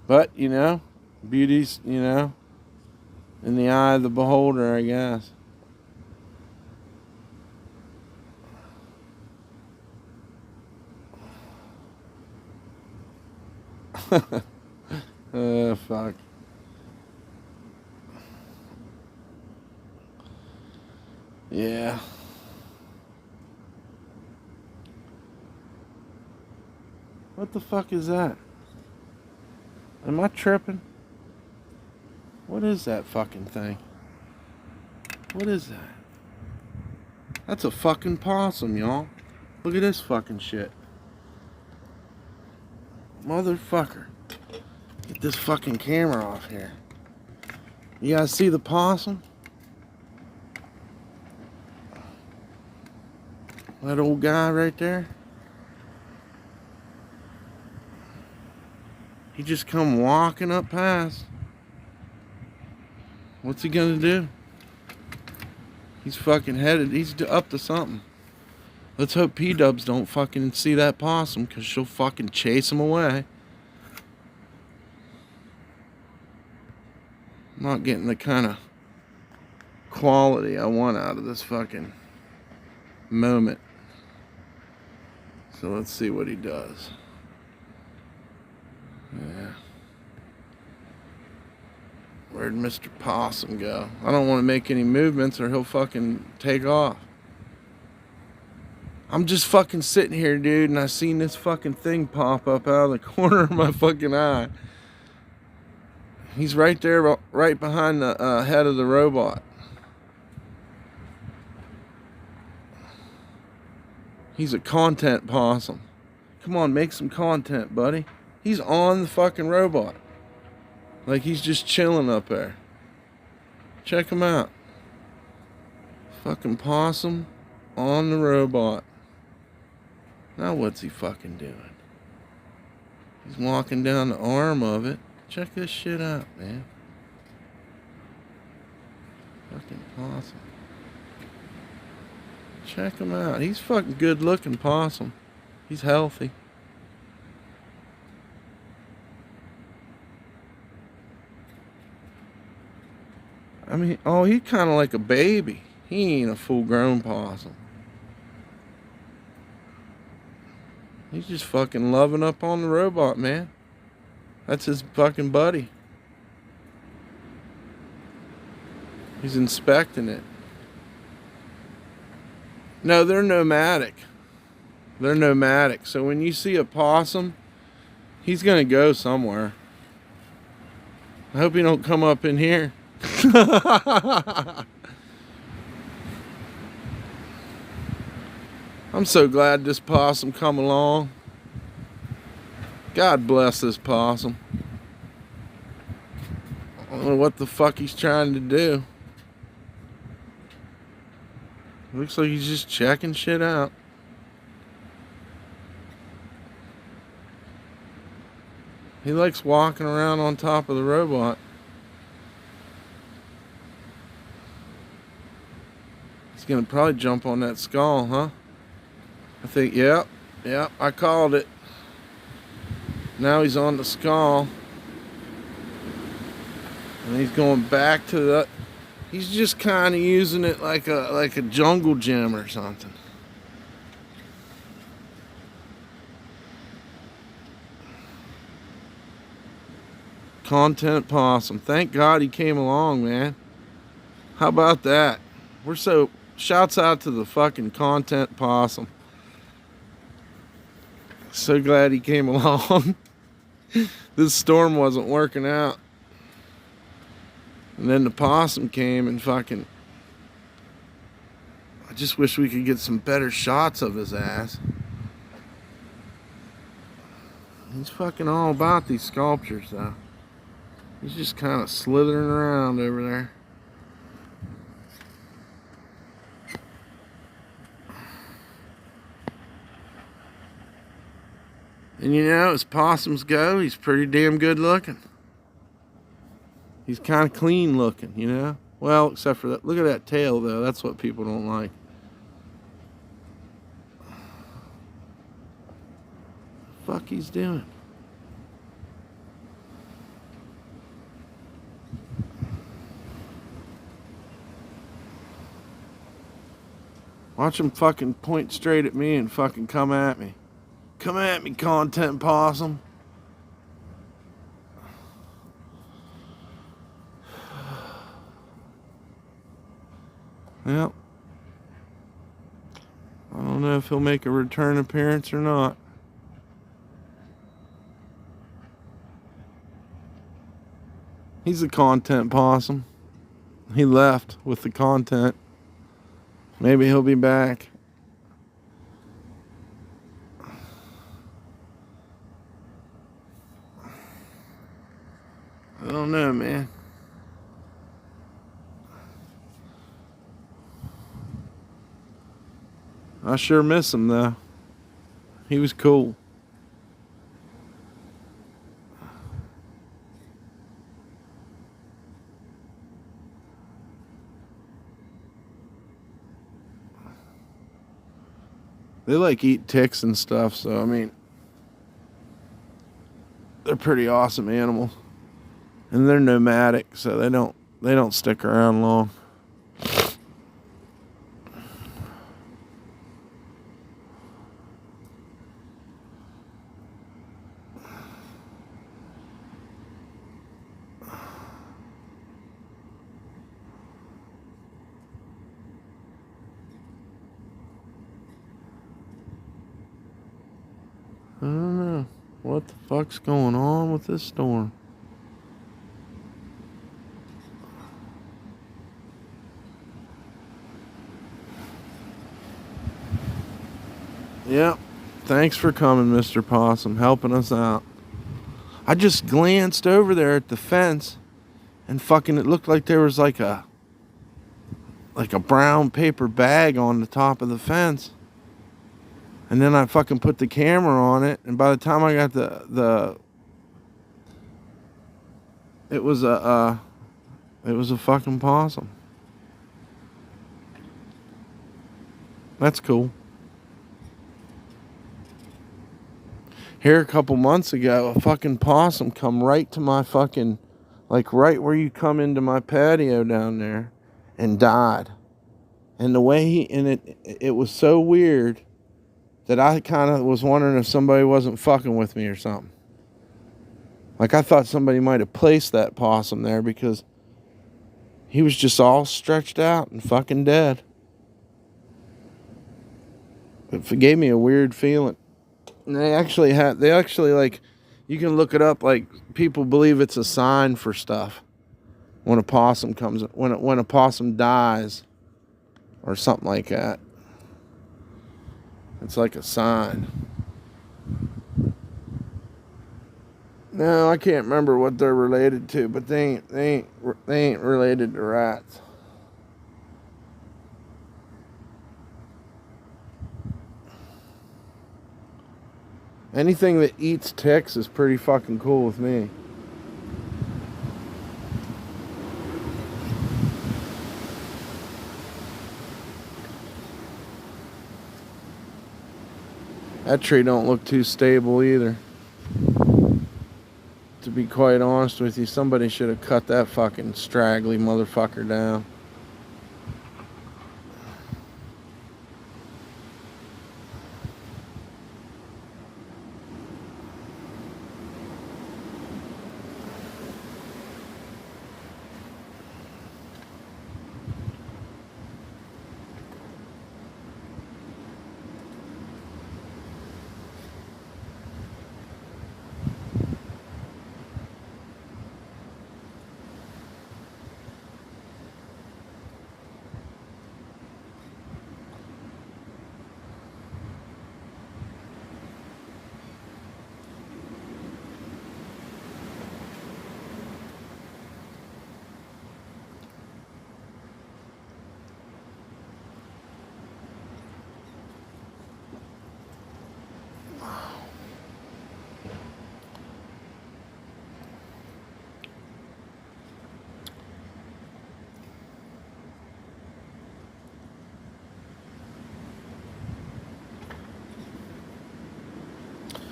But, you know, beauty's, you know, in the eye of the beholder, I guess. Fuck. Yeah. What the fuck is that? Am I tripping? What is that fucking thing? What is that? That's a fucking possum, y'all. Look at this fucking shit. Motherfucker. Get this fucking camera off here. You guys see the possum? That old guy right there? He just come walking up past. What's he gonna do? He's fucking headed. He's up to something. Let's hope P-dubs don't fucking see that possum, because she'll fucking chase him away. I'm not getting the kind of quality I want out of this fucking moment. So let's see what he does. Yeah. Where'd Mr. Possum go? I don't want to make any movements or he'll fucking take off. I'm just fucking sitting here, dude, and I seen this fucking thing pop up out of the corner of my fucking eye. He's right there, right behind the head of the robot. He's a content possum. Come on, make some content, buddy. He's on the fucking robot. Like he's just chilling up there. Check him out. Fucking possum on the robot. Now what's he fucking doing? He's walking down the arm of it. Check this shit out, man. Fucking possum. Check him out. He's fucking good looking possum. He's healthy. I mean, oh, he's kind of like a baby. He ain't a full-grown possum. He's just fucking loving up on the robot, man. That's his fucking buddy. He's inspecting it. No, they're nomadic. They're nomadic. So when you see a possum, he's gonna go somewhere. I hope he don't come up in here. I'm so glad this possum come along. God bless this possum. I don't know what the fuck he's trying to do. Looks like he's just checking shit out. He likes walking around on top of the robot. He's gonna probably jump on that skull, huh? I think, yep, I called it. Now he's on the skull. And he's going back to the... He's just kind of using it like a jungle gym or something. Content possum. Thank God he came along, man. How about that? We're so... Shouts out to the fucking content possum. So glad he came along. This storm wasn't working out. And then the possum came and fucking... I just wish we could get some better shots of his ass. He's fucking all about these sculptures, though. He's just kind of slithering around over there. And you know, as possums go, he's pretty damn good looking. He's kind of clean looking, you know? Well, except for that. Look at that tail, though. That's what people don't like. What the fuck he's doing? Watch him fucking point straight at me and fucking come at me. Come at me, content possum. Yep. I don't know if he'll make a return appearance or not. He's a content possum. He left with the content. Maybe he'll be back. I don't know, man. I sure miss him, though. He was cool. They like eat ticks and stuff, so I mean, they're pretty awesome animals. And they're nomadic, so they don't stick around long. I don't know what the fuck's going on with this storm. Yep. Thanks for coming, Mr. Possum, helping us out. I just glanced over there at the fence and fucking it looked like there was like a brown paper bag on the top of the fence. And then I fucking put the camera on it, and by the time I got it was a fucking possum. That's cool. Here a couple months ago, a fucking possum come right to my fucking, like right where you come into my patio down there, and died. And the way it was so weird that I kind of was wondering if somebody wasn't fucking with me or something. Like I thought somebody might have placed that possum there because he was just all stretched out and fucking dead. It gave me a weird feeling. And they actually like, you can look it up, like people believe it's a sign for stuff. When a possum when a possum dies or something like that. It's like a sign. No, I can't remember what they're related to, but they ain't related to rats. Anything that eats ticks is pretty fucking cool with me. That tree don't look too stable either. To be quite honest with you, somebody should have cut that fucking straggly motherfucker down.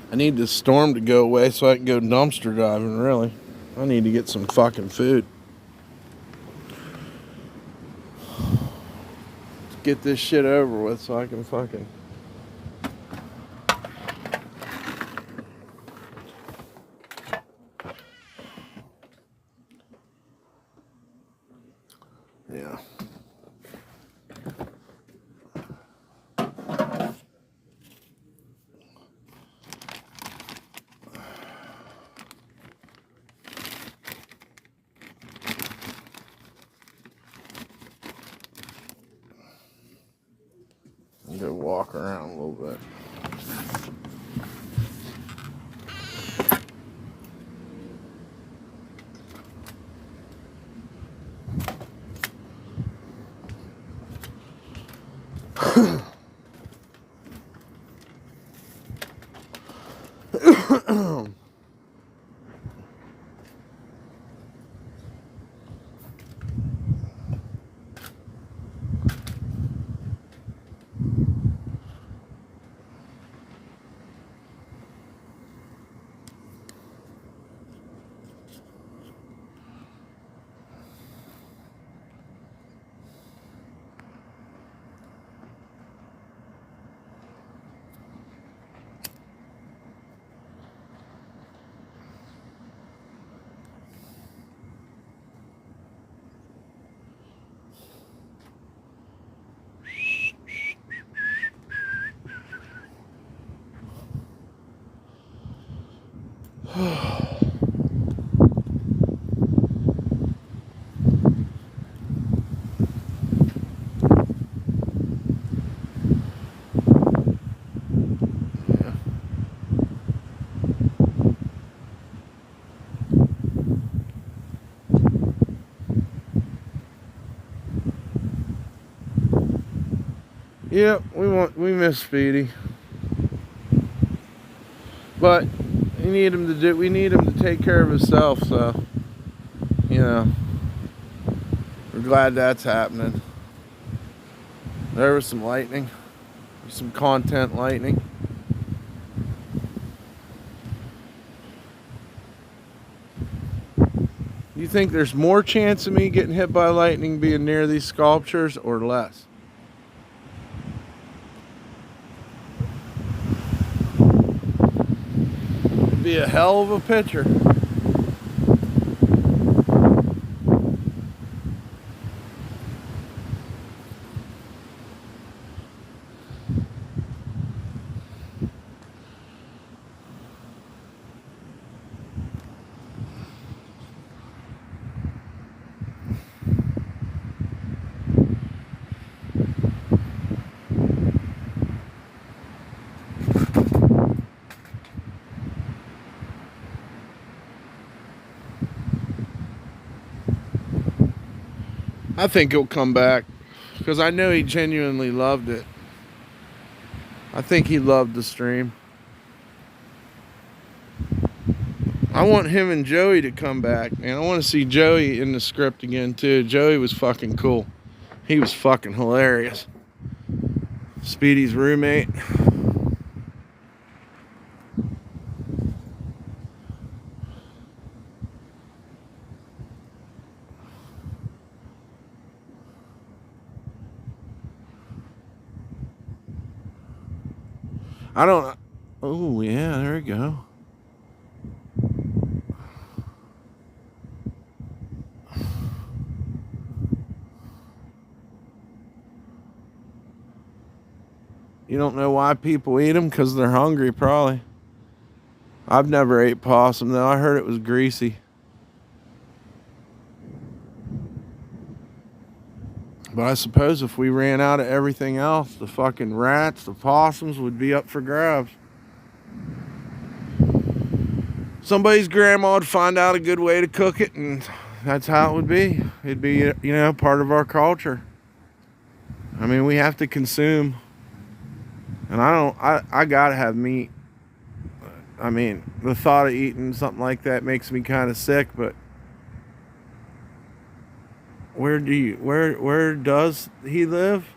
I need this storm to go away so I can go dumpster diving, really. I need to get some fucking food. Let's get this shit over with so I can fucking... Yeah. walk around a little bit. Yep, we miss Speedy, but we need him to take care of himself. So, you know, we're glad that's happening. There was some lightning, some content lightning. You think there's more chance of me getting hit by lightning being near these sculptures or less? Be a hell of a picture. I think he'll come back because I know he genuinely loved it. I think he loved the stream. I want him and Joey to come back, and I want to see Joey in the script again too. Joey was fucking cool. He was fucking hilarious. Speedy's roommate. I don't. Oh yeah, there we go. You don't know why people eat them? Because they're hungry, probably. I've never ate possum, though. I heard it was greasy. But I suppose if we ran out of everything else, the fucking rats, the possums would be up for grabs. Somebody's grandma would find out a good way to cook it, and that's how it would be. It'd be, you know, part of our culture. I mean, we have to consume. And I gotta have meat. I mean, the thought of eating something like that makes me kind of sick, but where does he live?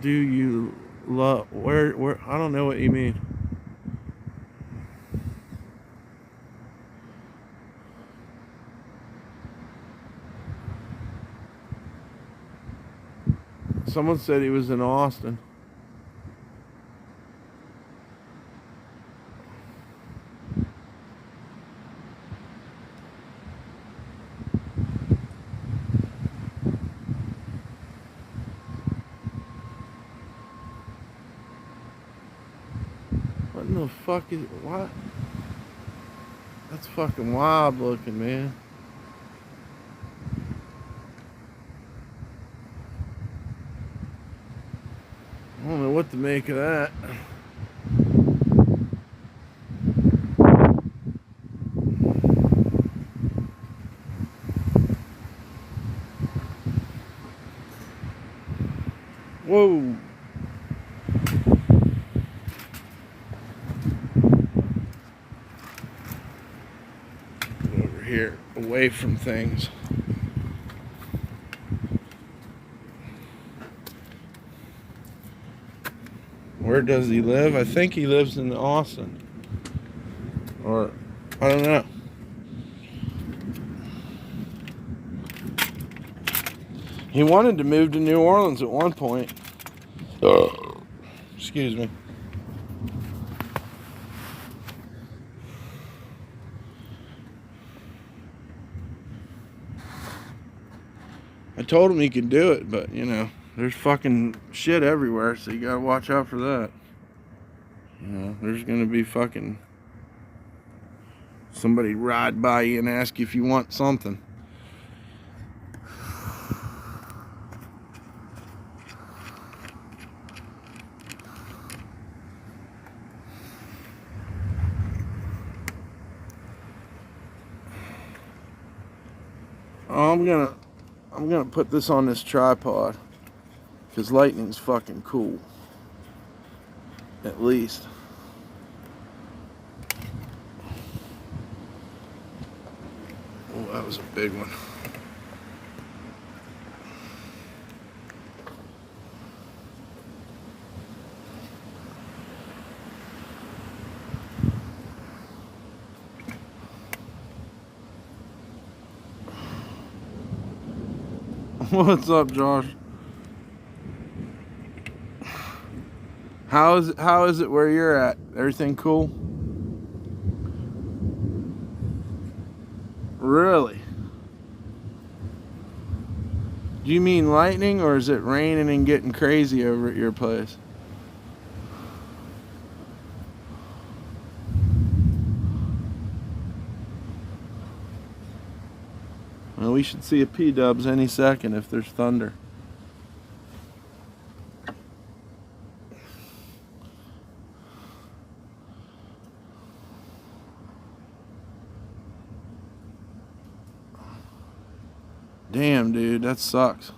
Do you love, where, I don't know what you mean. Someone said he was in Austin. What in the fuck is, what? That's fucking wild looking, man. what to make of that. Whoa. Over here, away from things. Where does he live? I think he lives in Austin. Or, I don't know. He wanted to move to New Orleans at one point. Excuse me. I told him he could do it, but, you know, there's fucking shit everywhere, so you gotta watch out for that. You know, there's gonna be fucking somebody ride by you and ask you if you want something. I'm gonna put this on this tripod because lightning's fucking cool. At least. Oh, that was a big one. What's up, Josh? How is it where you're at? Everything cool? Really? Do you mean lightning, or is it raining and getting crazy over at your place? Well, we should see a P-dubs any second if there's thunder. Damn, dude, that sucks.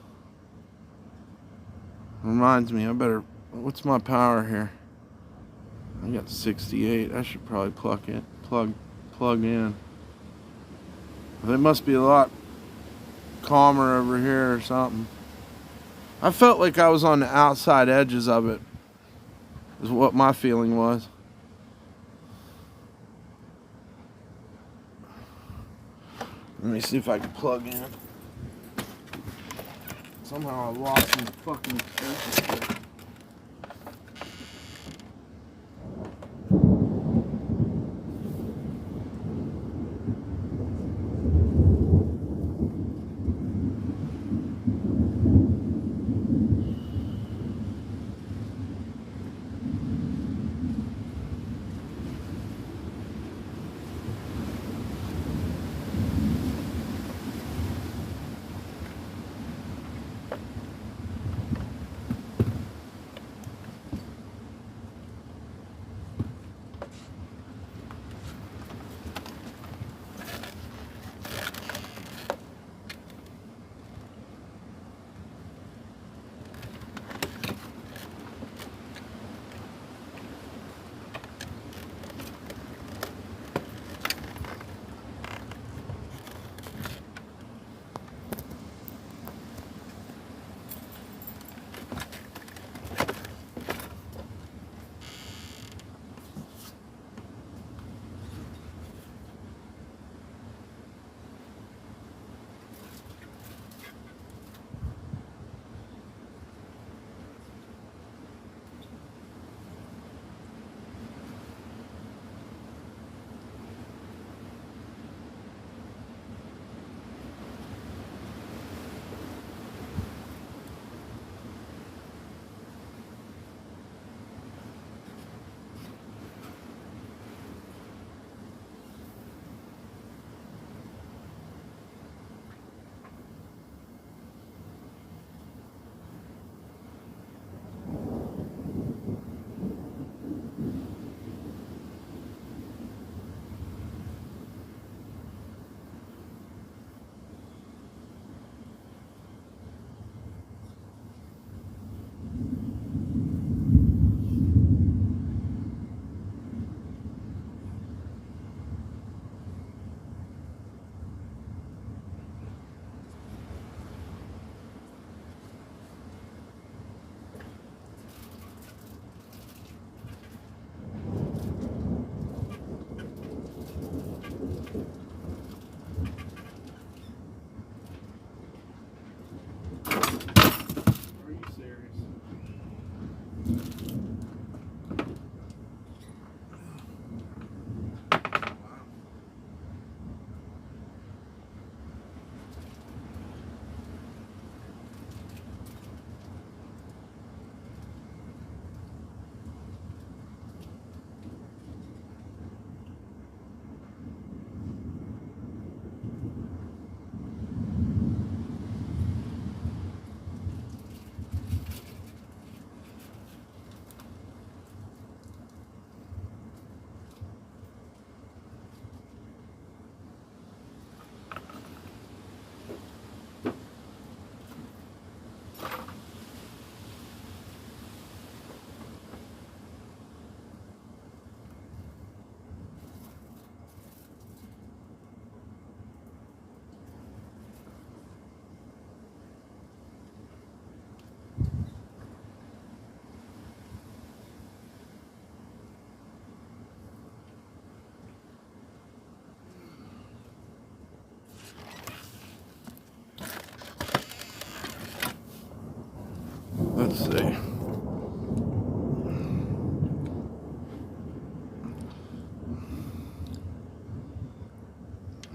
Reminds me, I better... What's my power here? I got 68. I should probably plug in. But it must be a lot calmer over here or something. I felt like I was on the outside edges of it, is what my feeling was. Let me see if I can plug in. Somehow I lost some fucking extension.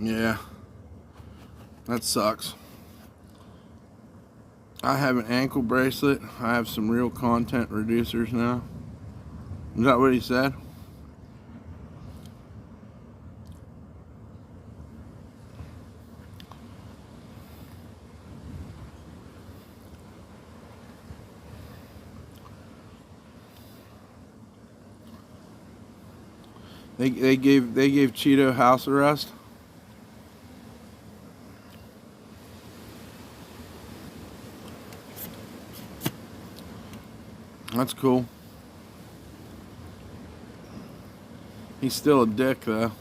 Yeah. That sucks. I have an ankle bracelet. I have some real content reducers now. Is that what he said? They gave Cheeto house arrest. That's cool. He's still a dick though.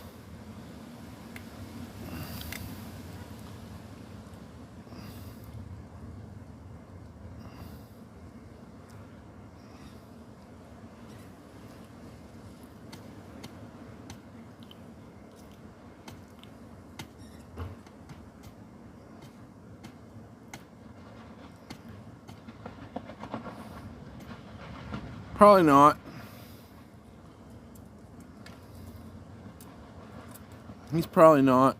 Probably not. He's probably not.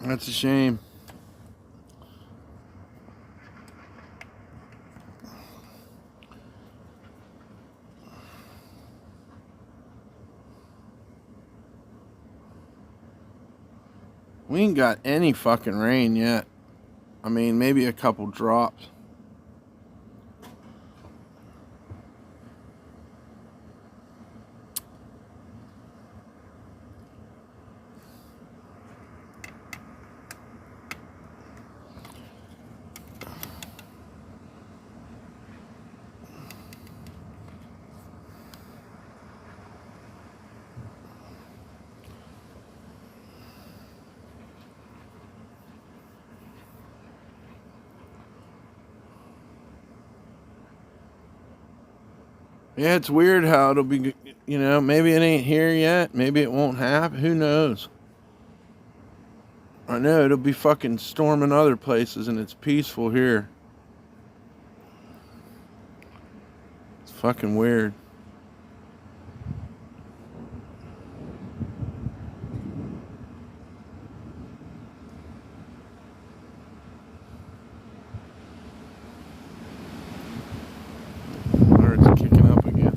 That's a shame. We ain't got any fucking rain yet. I mean, maybe a couple drops. Yeah, it's weird how it'll be, maybe it ain't here yet. Maybe it won't happen. Who knows? I know it'll be fucking storming other places and it's peaceful here. It's fucking weird. Or it's kicking up again.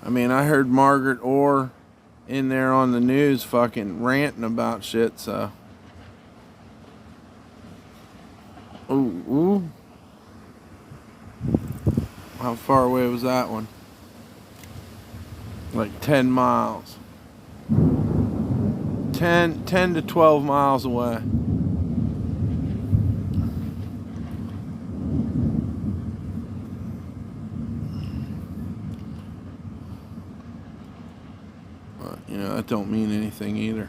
I mean, I heard Margaret Orr in there on the news fucking ranting about shit, so. Ooh. How far away was that one? Like 10 miles. 10 to 12 miles away. That don't mean anything either.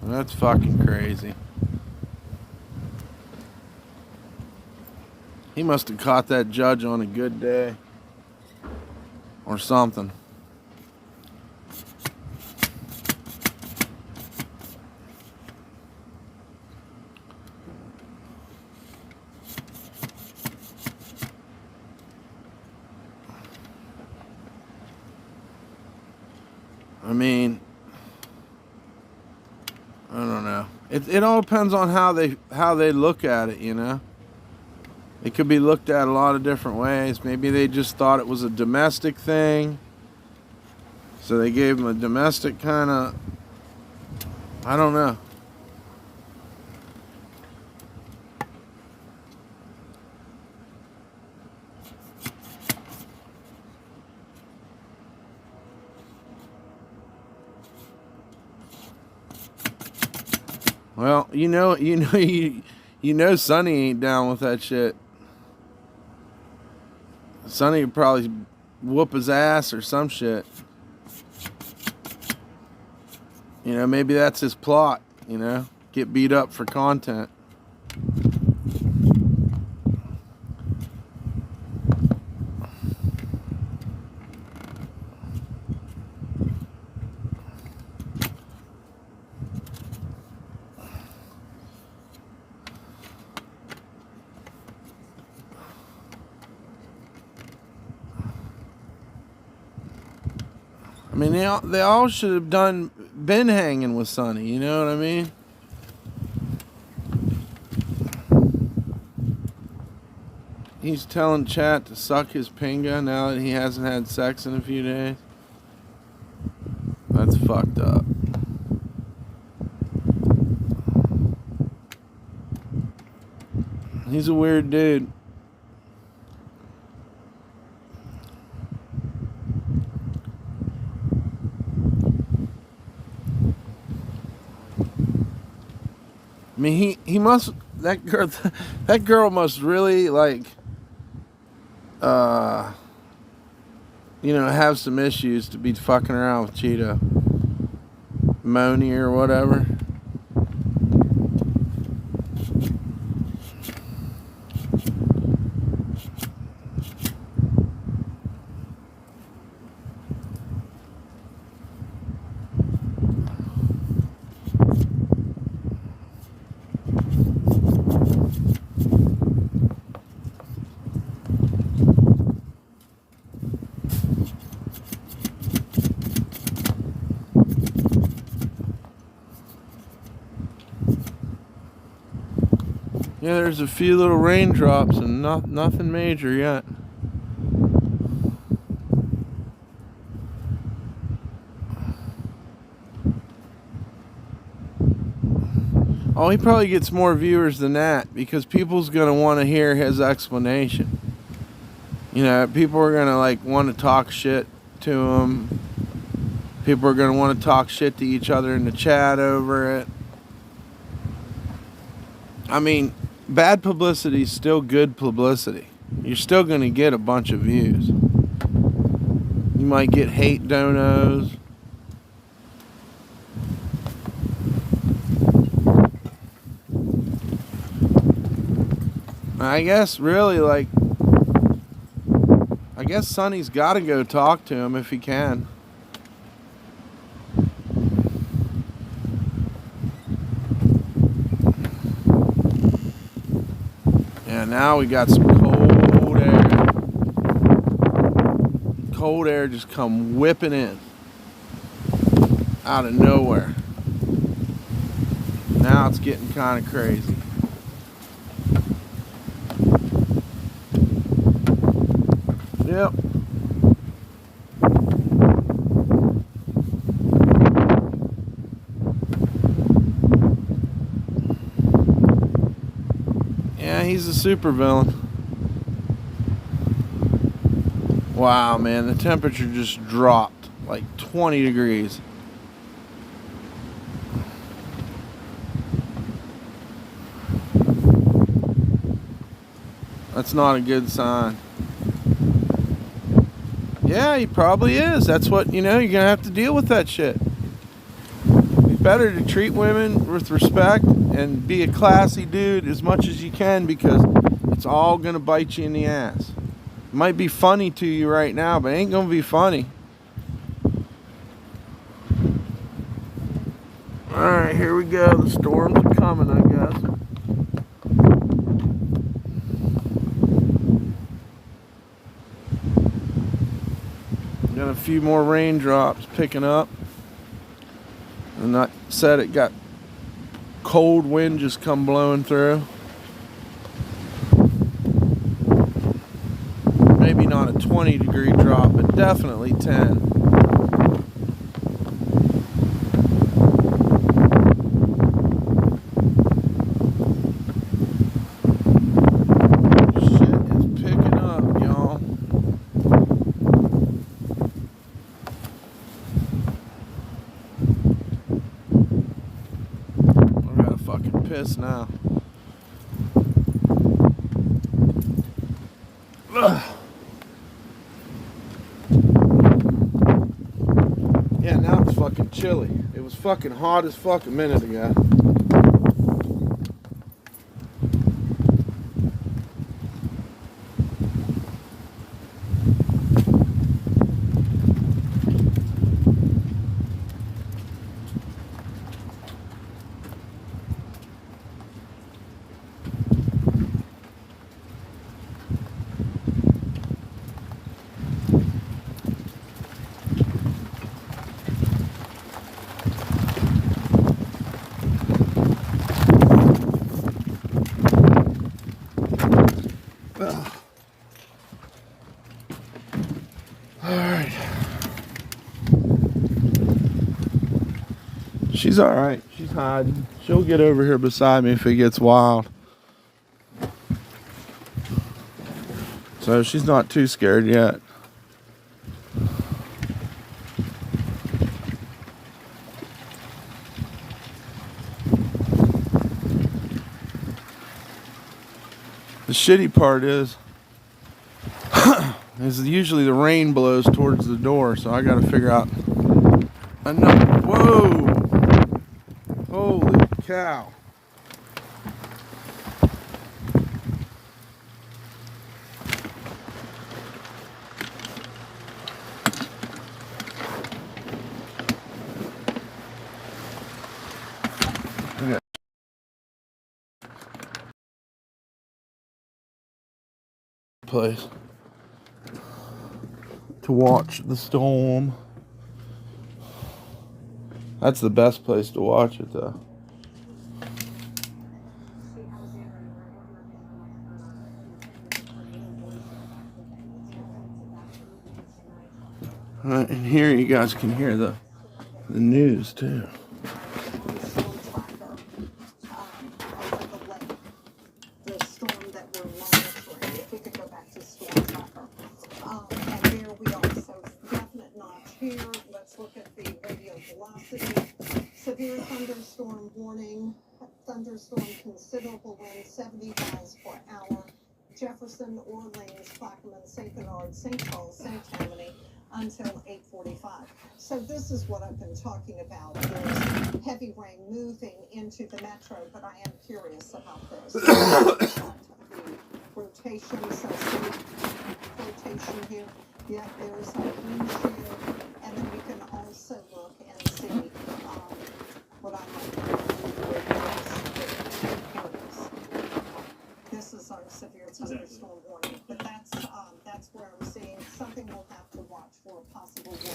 That's fucking crazy. He must have caught that judge on a good day. Or something. I mean, I don't know. It all depends on how they look at it, It could be looked at a lot of different ways. Maybe they just thought it was a domestic thing. So they gave him a domestic kind of... I don't know. Well, Sonny ain't down with that shit. Sonny would probably whoop his ass or some shit. You know, maybe that's his plot, you know, get beat up for content. I mean, they all should have been hanging with Sonny, you know what I mean? He's telling Chat to suck his pinga now that he hasn't had sex in a few days. That's fucked up. He's a weird dude. I mean, he must, that girl must really, like, you know, have some issues to be fucking around with Cheeto. Moni or whatever. Yeah, there's a few little raindrops and nothing major yet. Oh, he probably gets more viewers than that because people's gonna want to hear his explanation. You know, people are gonna like want to talk shit to him. People are gonna want to talk shit to each other in the chat over it. I mean, bad publicity is still good publicity. You're still going to get a bunch of views. You might get hate donos. I guess really, like, I guess Sonny's got to go talk to him if he can. Now we got some cold air. Cold air just come whipping in. Out of nowhere. Now it's getting kind of crazy. Yep. He's a super villain. Wow, man, the temperature just dropped like 20 degrees. That's not a good sign. Yeah, he probably is. That's what, you know, you're gonna have to deal with that shit. It's better to treat women with respect and be a classy dude as much as you can because it's all gonna bite you in the ass. It might be funny to you right now, but it ain't gonna be funny. Alright, here we go. The storms are coming, I guess. Got a few more raindrops picking up. And I said it got cold wind just come blowing through. Maybe not a 20-degree drop, but definitely 10. Shit is picking up, y'all. I gotta fucking piss now. Ugh. Yeah, now it's fucking fucking chilly. It was fucking hot as fuck a minute ago. Alright. She's alright. She's hiding. She'll get over here beside me if it gets wild. So she's not too scared yet. The shitty part is usually the rain blows towards the door, so I gotta figure out enough. Whoa! Holy cow! Place to watch the storm. That's the best place to watch it, though. Right, and here you guys can hear the news too. The storm that we're monitoring. If we could go back to storm tracker. And there we are. So definite notch here. Let's look at the radial velocity. Severe thunderstorm warning. Thunderstorm considerable wind, 70 miles per hour. Jefferson, Orleans, Plaquemine, St. Bernard, St. Charles, St. Tammany until 8:45. So this is what I've been talking about. There's heavy rain moving into the metro, but I am curious about this. The rotation, so see rotation here. Yeah, there's a wind shear, and then we can also look and see what I might This is our severe thunderstorm warning, but that's where I'm seeing something we'll have to watch for a possible warning.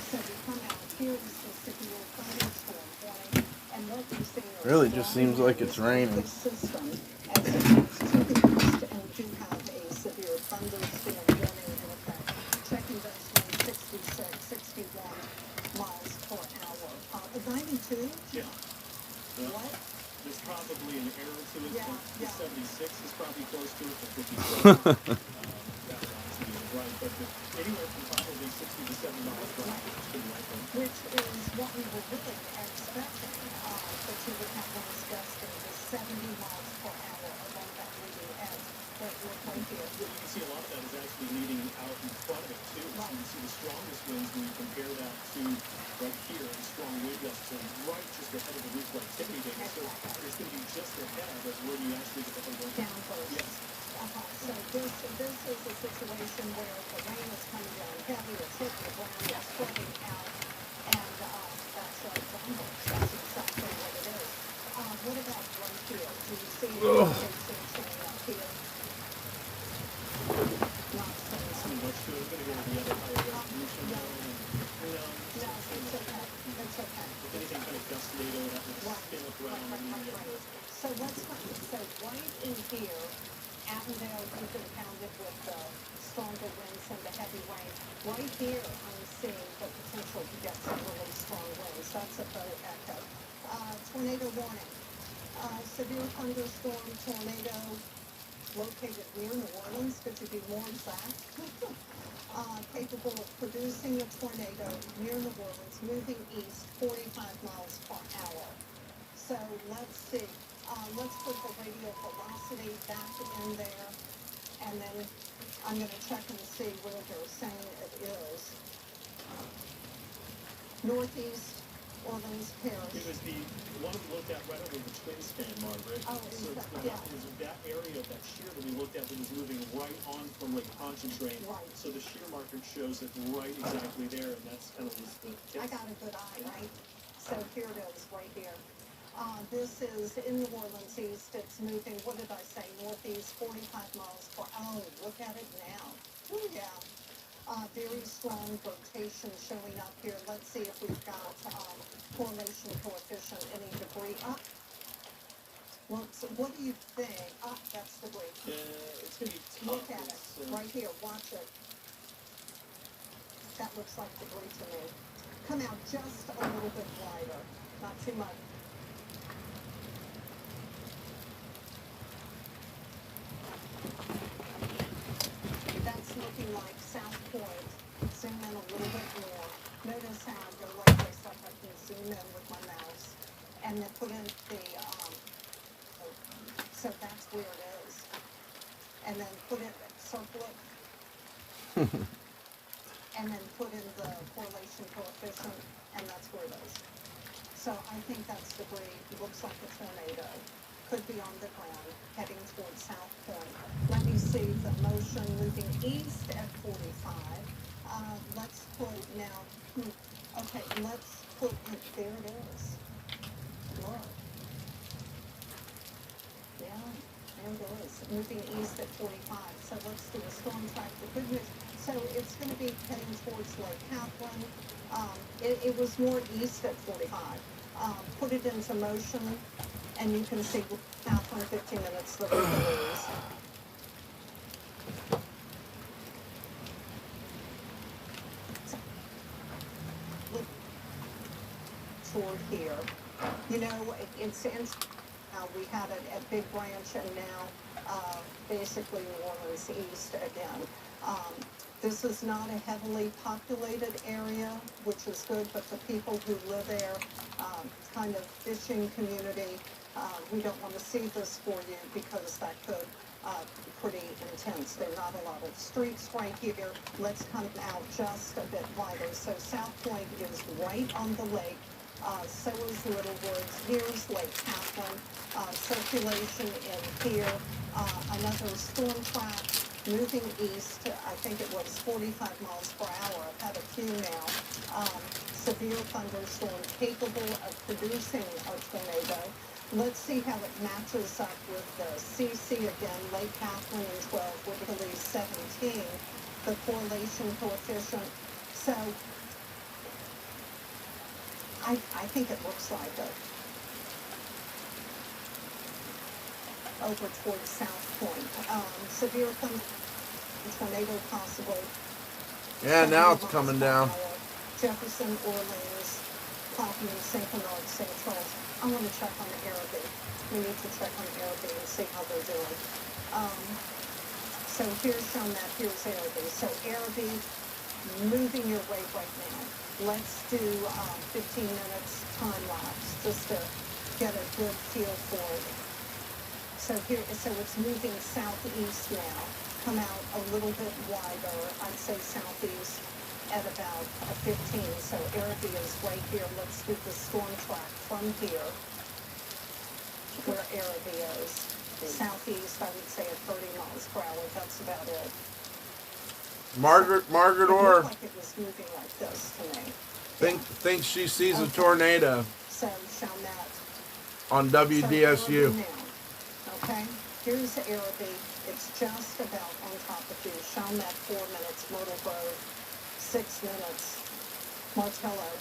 So we come out here is the severe thunderstorm warning, and what we're seeing Really just seems like it's raining. System as it moves to the east, and we do have a severe thunderstorm warning in effect. Checking those winds 66, 61 miles per hour. 92? Yeah. What? There's probably an error to it. The 76 is probably close to it, the 54. That obviously is right, but anywhere from probably 60 to 70 miles per hour is pretty likely. Which is what we were really expecting, that you would have winds gusting to 70 miles per hour along that leading edge. But we're right here. You can see a lot of that is actually leading out in front of it, too. So you see the strongest winds when you compare that to right here, the strong wind gusts are right just ahead of the reflectivity data. So it's going to be just ahead of where you actually get the whole wind. Downburst. Yes. So this is a situation where the rain is coming down heavy, it's hitting the ground, it's spreading out, and that's a downburst. That's exactly what it is. What about right here? Do you see the rotation showing up here? Not So much to it. We're going to go to the other higher resolution. No, it's okay. It's okay. If anything kind of gust NATO, that would spin it around. Right. So what's funny? So right in here, Avondale has been pounded with the stronger winds and the heavy rain. Right here, I'm seeing the potential to get some really strong winds. That's a bow echo. Tornado warning. Severe thunderstorm tornado located near New Orleans. Could you be more exact? Capable of producing a tornado near New Orleans, moving east 45 miles per hour. So let's see. Let's put the radial velocity back in there, and then I'm going to check and see where they're saying it is. Northeast Orleans It Parish. was the one we looked at right over the twin span, Margaret. Oh, So is it's that- the, yeah. it was that area of that shear that we looked at that was moving right on from Lake Pontchartrain. Right. So the shear marker shows it right exactly there, and that's kind of was the. I got a good eye, right? So here it is, right here. This is in New Orleans East. It's moving, what did I say, northeast, 45 miles per hour. Oh, look at it now. Oh, yeah. Very strong rotation showing up here. Let's see if we've got correlation coefficient, any debris up. What do you think? That's debris. It's going to be tough. Look at it, right here, watch it. That looks like debris to me. Come out just a little bit wider, not too much. That's looking like South Point. Zoom in a little bit more. Notice how I go like this, like I can zoom in with my mouse. And then put in the, so that's where it is. And then put it, circle it. And then put in the correlation coefficient, and that's where it is. So I think that's debris. It looks like a tornado. Could be on the ground, heading towards South Point. Let me see the motion moving east at 45. Let's put now, okay, let's put it, there it is. Look. Yeah, there it is, moving east at 45. So let's do a storm track. The good news, so it's going to be heading towards Lake Catherine. It was more east at 45. Put it into motion, and you can see Catherine 15 minutes that we lose. Look toward here. You know, it's interesting. We had it at Big Branch, and now basically New Orleans East again. This is not a heavily populated area, which is good, but the people who live there, kind of fishing community, we don't want to see this for you because that could be pretty intense. There are not a lot of streets right here. Let's come out just a bit wider. So South Point is right on the lake. So is Little Woods. Here's Lake Catherine. Circulation in here. Another storm track moving east. I think it was 45 miles per hour. I've had a few now. Severe thunderstorm capable of producing a tornado. Let's see how it matches up with the CC again. Lake Catherine in 12, Woodley 17. The correlation coefficient. So I think it looks like it. Over towards South Point. Severe tornado possible. Yeah, now it's 70 coming miles per down. hour. Jefferson, Orleans, Plaquemine, St. Bernard, St. Charles. I want to check on Araby. We need to check on Araby and see how they're doing. So here's shown that. Here's Araby. So Araby, moving your way right now. Let's do 15 minutes time lapse just to get a good feel for it. So it's moving southeast now. Come out a little bit wider. I'd say southeast at about a 15. So Araby is right here. Let's do the storm track from here, where Araby is. Southeast, I would say at 30 miles per hour. That's about it. Margaret It Orr looked like it was moving like this to me. thinks she sees a Okay. tornado So Chalmette. on So WDSU. Araby now. Okay, here's Araby. It's just about on top of you. Chalmette 4 minutes. Myrtle Grove 6 minutes. Martello,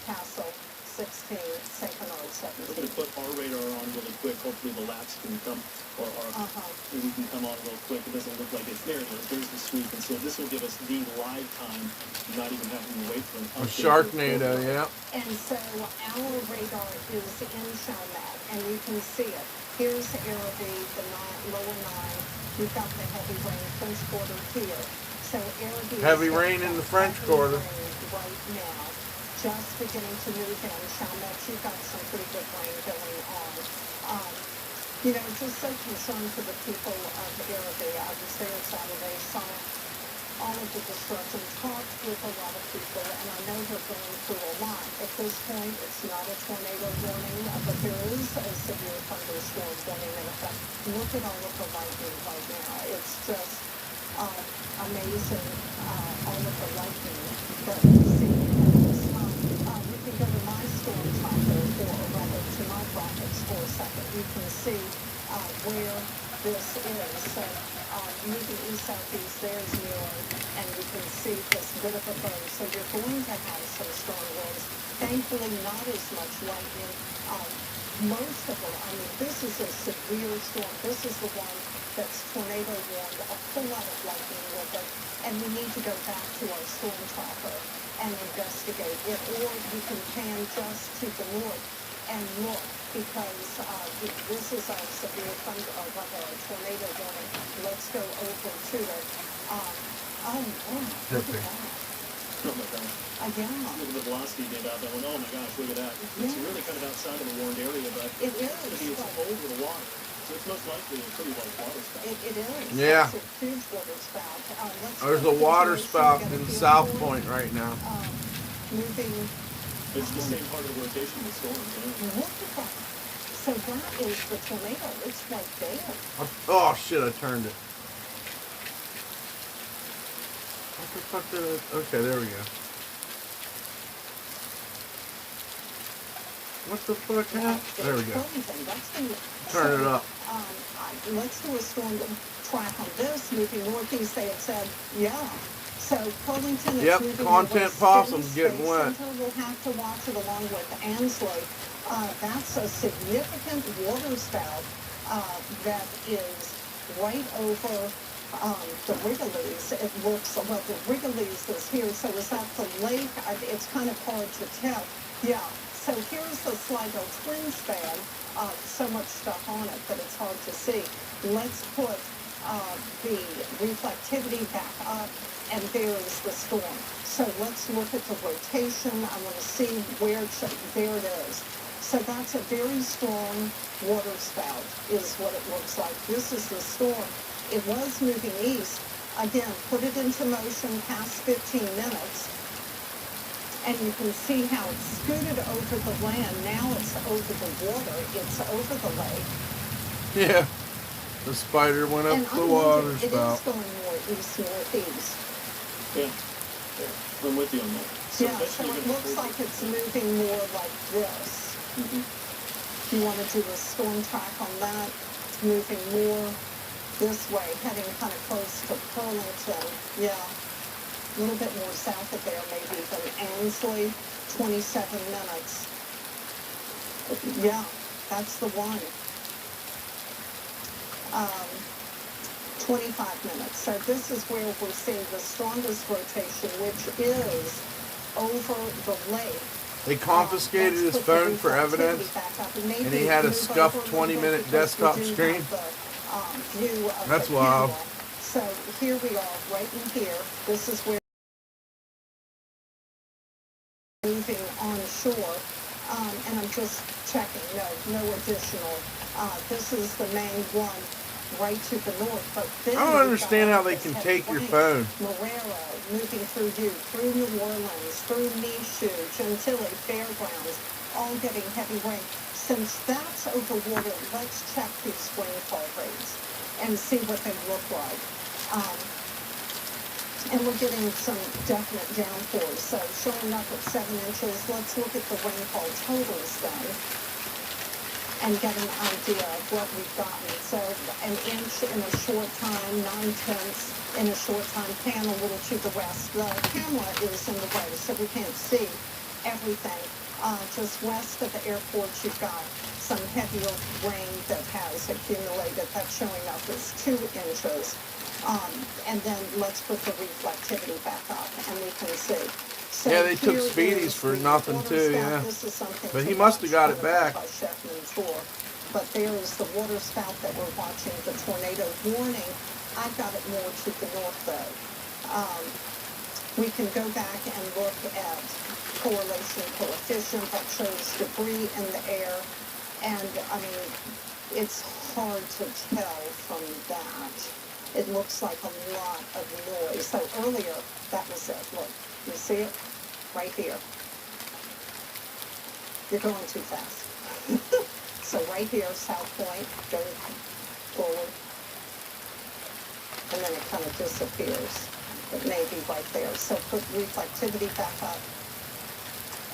Castle 16. St. Bernard We're going 17. to put our radar on really quick. Hopefully the laps can come, or we can come on real quick. It doesn't look like it's there. There's the sweep, and so this will give us the live time, not even having to wait for an A update. Sharknado, yeah. And so our radar is in Chalmette, and you can see it. Here's Araby, the lower 9. We've got the heavy rain, French Quarter here. So Araby Heavy is rain in the French heavy Quarter. rain right now, just beginning to move in. Chalmette, you've got some pretty good rain going on. Just so concerned for the people of Araby. I was there Saturday, saw all of the distress and talked with a lot of people, and I know they're going through a lot. At this point, it's not a tornado warning, but there is a severe thunderstorm warning in effect. Look at all of the lightning right now. It's just amazing, all of the lightning that we see at this time. You can go to my storm tracker, or rather to my graphics for a second. You can see where this is. So moving east-southeast, there's Nola, and you can see this bit of a bow. So you're going to have some strong winds. Thankfully, not as much lightning. Most of them, I mean, this is a severe storm. This is the one that's tornado warned, a full lot of lightning with it, and we need to go back to our storm tracker and investigate it, or you can pan just to the north and look, because this is our severe thunder, or rather a tornado warning. Let's go over to it. Oh, look at that. Oh my gosh. Yeah. Look at the velocity data out there. Oh my gosh, look at that. It's Yeah. really kind of outside of the warned area, but It is, it's but- over the water. So it's most likely a pretty large water spout. It is. Yeah. It's a huge water spout. There's a water spout in South Point right now. Moving. It's the same part of the rotation of the storms, yeah. Look at that. So that is the tornado. It's right there. Oh shit! I turned it. What the fuck did I? Okay, there we go. What the fuck happened? There we go. Turn it up. Let's do a storm track on this. Moving northeast, they had said, yeah. So Burlington is Yep, moving content north. possums Space getting wet. Center will have to watch it along with Ansley. That's a significant water spout that is right over the Wrigley's. It looks, well, the Wrigley's is here, so is that the lake? It's kind of hard to tell. Yeah, so here's the Sligo Twin Span. So much stuff on it that it's hard to see. Let's put the reflectivity back up, and there is the storm. So let's look at the rotation. I want to see where there it is. So that's a very strong water spout is what it looks like. This is the storm. It was moving east. Again, put it into motion past 15 minutes. And you can see how it scooted over the land. Now it's over the water. It's over the lake. Yeah. The spider went up And the water it is spout. going more east-northeast. Yeah. Yeah. I'm with you on that. So Yeah, so eventually it you're gonna looks like it's moving more like this. Mm-hmm. You want to do a storm track on that. It's moving more this way, heading kind of close to Burlington. Yeah. A little bit more south of there, maybe, than Ansley. 27 minutes. Yeah, that's the one. 25 minutes. So this is where we're seeing the strongest rotation, which is over the lake. They confiscated his phone for evidence, and he had a scuffed 20-minute desktop screen. That's wild. So here we are, right in here. This is where moving on shore. And I'm just checking. No additional. This is the main one right to the north. But then I don't understand how they can take your phone. Marrero, moving through New Orleans, through Nishu, Chantilly, Fairgrounds, all getting heavy rain. Since that's over water, let's check these rainfall rates and see what they look like. And we're getting some definite downpours. So showing up at 7 inches, let's look at the rainfall totals then and get an idea of what we've gotten. So an inch in a short time, 9/10 in a short time, pan a little to the west. The camera is in the way, so we can't see everything. Just west of the airport, you've got some heavier rain that has accumulated. That's showing up as 2 inches. And then let's put the reflectivity back up, and we can see. So Yeah, they took here Speedies is for the nothing water too, spout. yeah. This is something But to he must have got watch it back. by Sheffman Tour. But there is the water spout that we're watching, the tornado warning. I've got it more to the north though. We can go back and look at correlation coefficient that shows debris in the air. And I mean, it's hard to tell from that. it looks like a lot of noise. So earlier, that was it. Look, you see it? Right here. You're going too fast. So right here, South Point, go forward. And then it kind of disappears. It may be right there. So put reflectivity back up.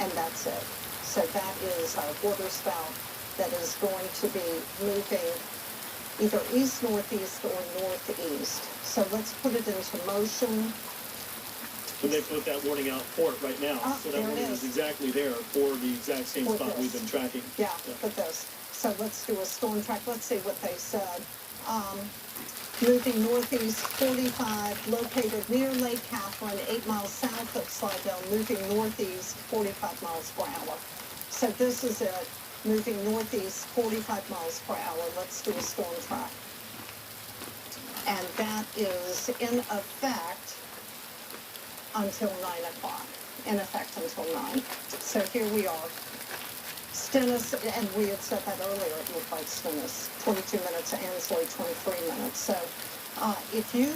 And that's it. So that is our water spout that is going to be moving either east-northeast or northeast. So let's put it into motion. And they put that warning out for it right now. So that there it warning is exactly there for the exact same For spot this. we've been tracking. Yeah, for this. So let's do a storm track. Let's see what they said. Moving northeast 45, located near Lake Catherine, 8 miles south of Slidell, moving northeast 45 miles per hour. So this is it, moving northeast 45 miles per hour. Let's do a storm track. And that is in effect until 9 o'clock. In effect until 9. So here we are. Stennis, and we had said that earlier, it looked like Stennis, 22 minutes, Ansley, 23 minutes. So if you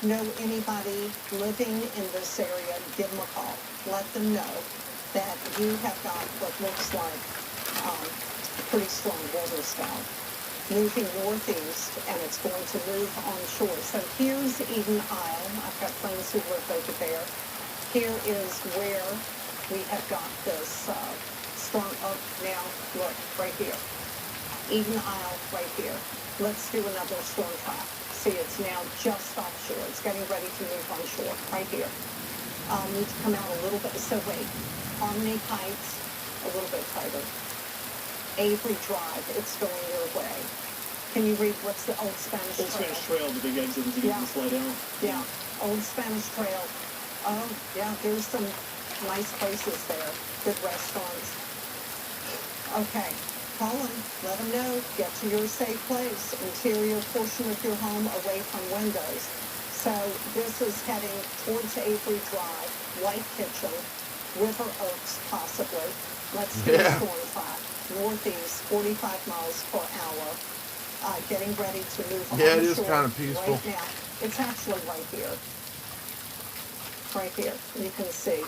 know anybody living in this area, give them a call. Let them know that you have got what looks like a pretty strong water spout moving northeast, and it's going to move onshore. So here's Eden Isle. I've got friends who live over there. Here is where we have got this strong, oh, now, look, right here. Eden Isle, right here. Let's do another storm track. See, it's now just offshore. It's getting ready to move onshore, right here. Need to come out a little bit, so wait. Harmony Heights, a little bit tighter. Avery Drive, it's going your way. Can you read what's the Old Spanish Trail? Old Spanish Trail, the big exit as you get to slide down. Yeah, Old Spanish Trail. Oh, yeah, there's some nice places there. Good restaurants. Okay, call them, let them know, get to your safe place, interior portion of your home away from windows. So this is heading towards Avery Drive, White Kitchen, River Oaks possibly. Let's do a storm track. Northeast, 45 miles per hour. Getting ready to move on Yeah, it is shore kind of peaceful. right now. It's actually right here. Right here, you can see.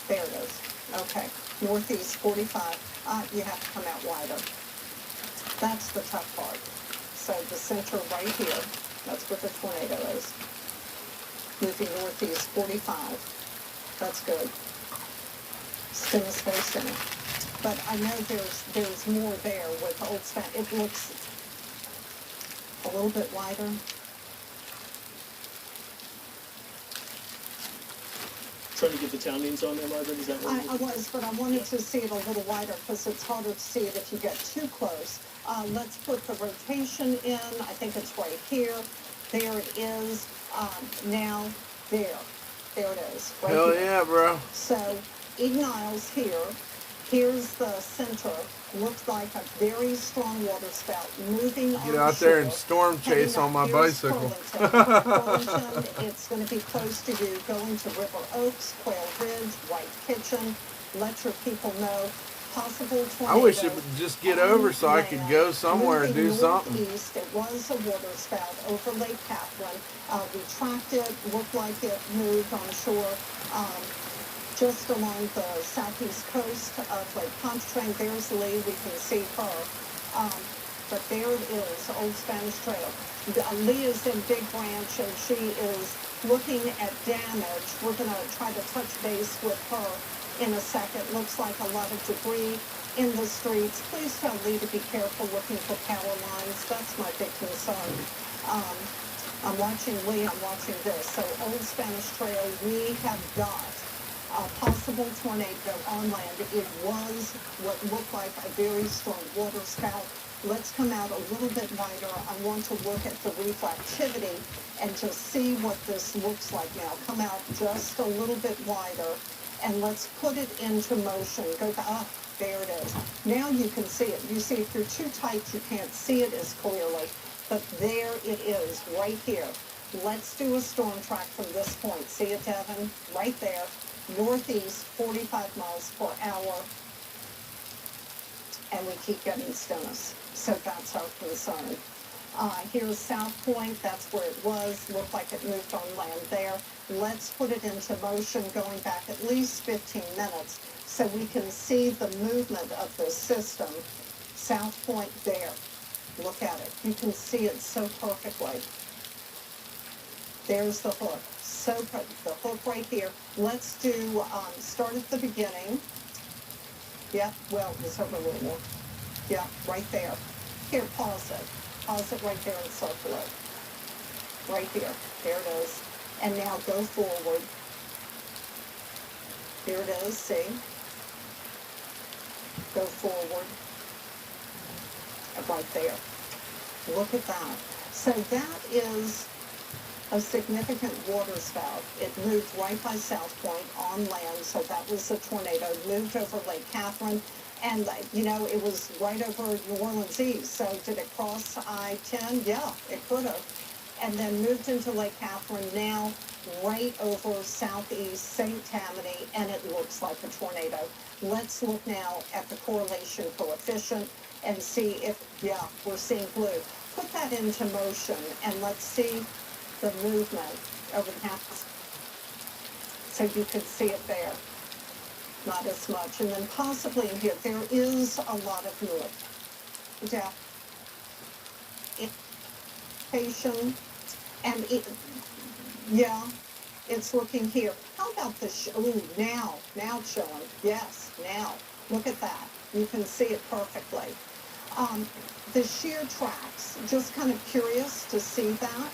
There it is. Okay, northeast 45. You have to come out wider. That's the tough part. So the center right here, that's where the tornado is. Moving northeast 45. That's good. Stennis very center. But I know there's more there with Old Span. It looks a little bit wider. Trying to get the town names on there, Margaret, is that what I was, but I wanted to see it a little wider because it's harder to see it if you get too close. Let's put the rotation in. I think it's right here. There it is. Now, there. There it is. Right Hell here. yeah, bro. So, Eden Isle's here. Here's the center. Looks like a very strong water spout moving on Get out there and shore, storm chase heading on my up. Here's bicycle. Burlington. It's going to be close to you. Going to River Oaks, Quail Ridge, White Kitchen. Let your people know. Possible tornado. I wish it would just get over so I could go somewhere and do Moving something. northeast, it was a water spout over Lake Catherine. We tracked it. Looked like it moved on shore. Just along the southeast coast of Lake Pontchartrain. There's Lee, we can see her. But there it is, Old Spanish Trail. Lee is in Big Branch and she is looking at damage. We're going to try to touch base with her in a second. Looks like a lot of debris in the streets. Please tell Lee to be careful looking for power lines. That's my big concern. I'm watching Lee, I'm watching this. So Old Spanish Trail, we have got a possible tornado on land. It was what looked like a very strong water spout. Let's come out a little bit wider. I want to look at the reflectivity and just see what this looks like now. Come out just a little bit wider and let's put it into motion. Go back. Oh, there it is. Now you can see it. You see, if you're too tight, you can't see it as clearly. But there it is, right here. Let's do a storm track from this point. See it, Devin? Right there. Northeast, 45 miles per hour, and we keep getting Stennis. So that's our concern. Here's South Point, that's where it was, looked like it moved on land there. Let's put it into motion going back at least 15 minutes so we can see the movement of the system. South Point there, look at it. You can see it so perfectly. There's the hook, the hook right here. Let's do, start at the beginning. Yeah, well, there's a little more. Yeah, right there. Here, pause it. Pause it right there and circle it. Right here. There it is. And now go forward. Here it is, see? Go forward. Right there. Look at that. So that is a significant water spout. It moved right by South Point on land, so that was a tornado. Moved over Lake Catherine, and you know, it was right over New Orleans East. So did it cross I-10? Yeah, it could have. And then moved into Lake Catherine, now right over southeast St. Tammany, and it looks like a tornado. Let's look now at the correlation coefficient and see if, yeah, we're seeing blue. Put that into motion, and let's see the movement over the half, so you could see it there. Not as much. And then possibly in here, there is a lot of movement. Yeah. Indication, and it, yeah, it's looking here. How about the, ooh, now it's showing. Yes, now. Look at that. You can see it perfectly. The shear tracks, just kind of curious to see that.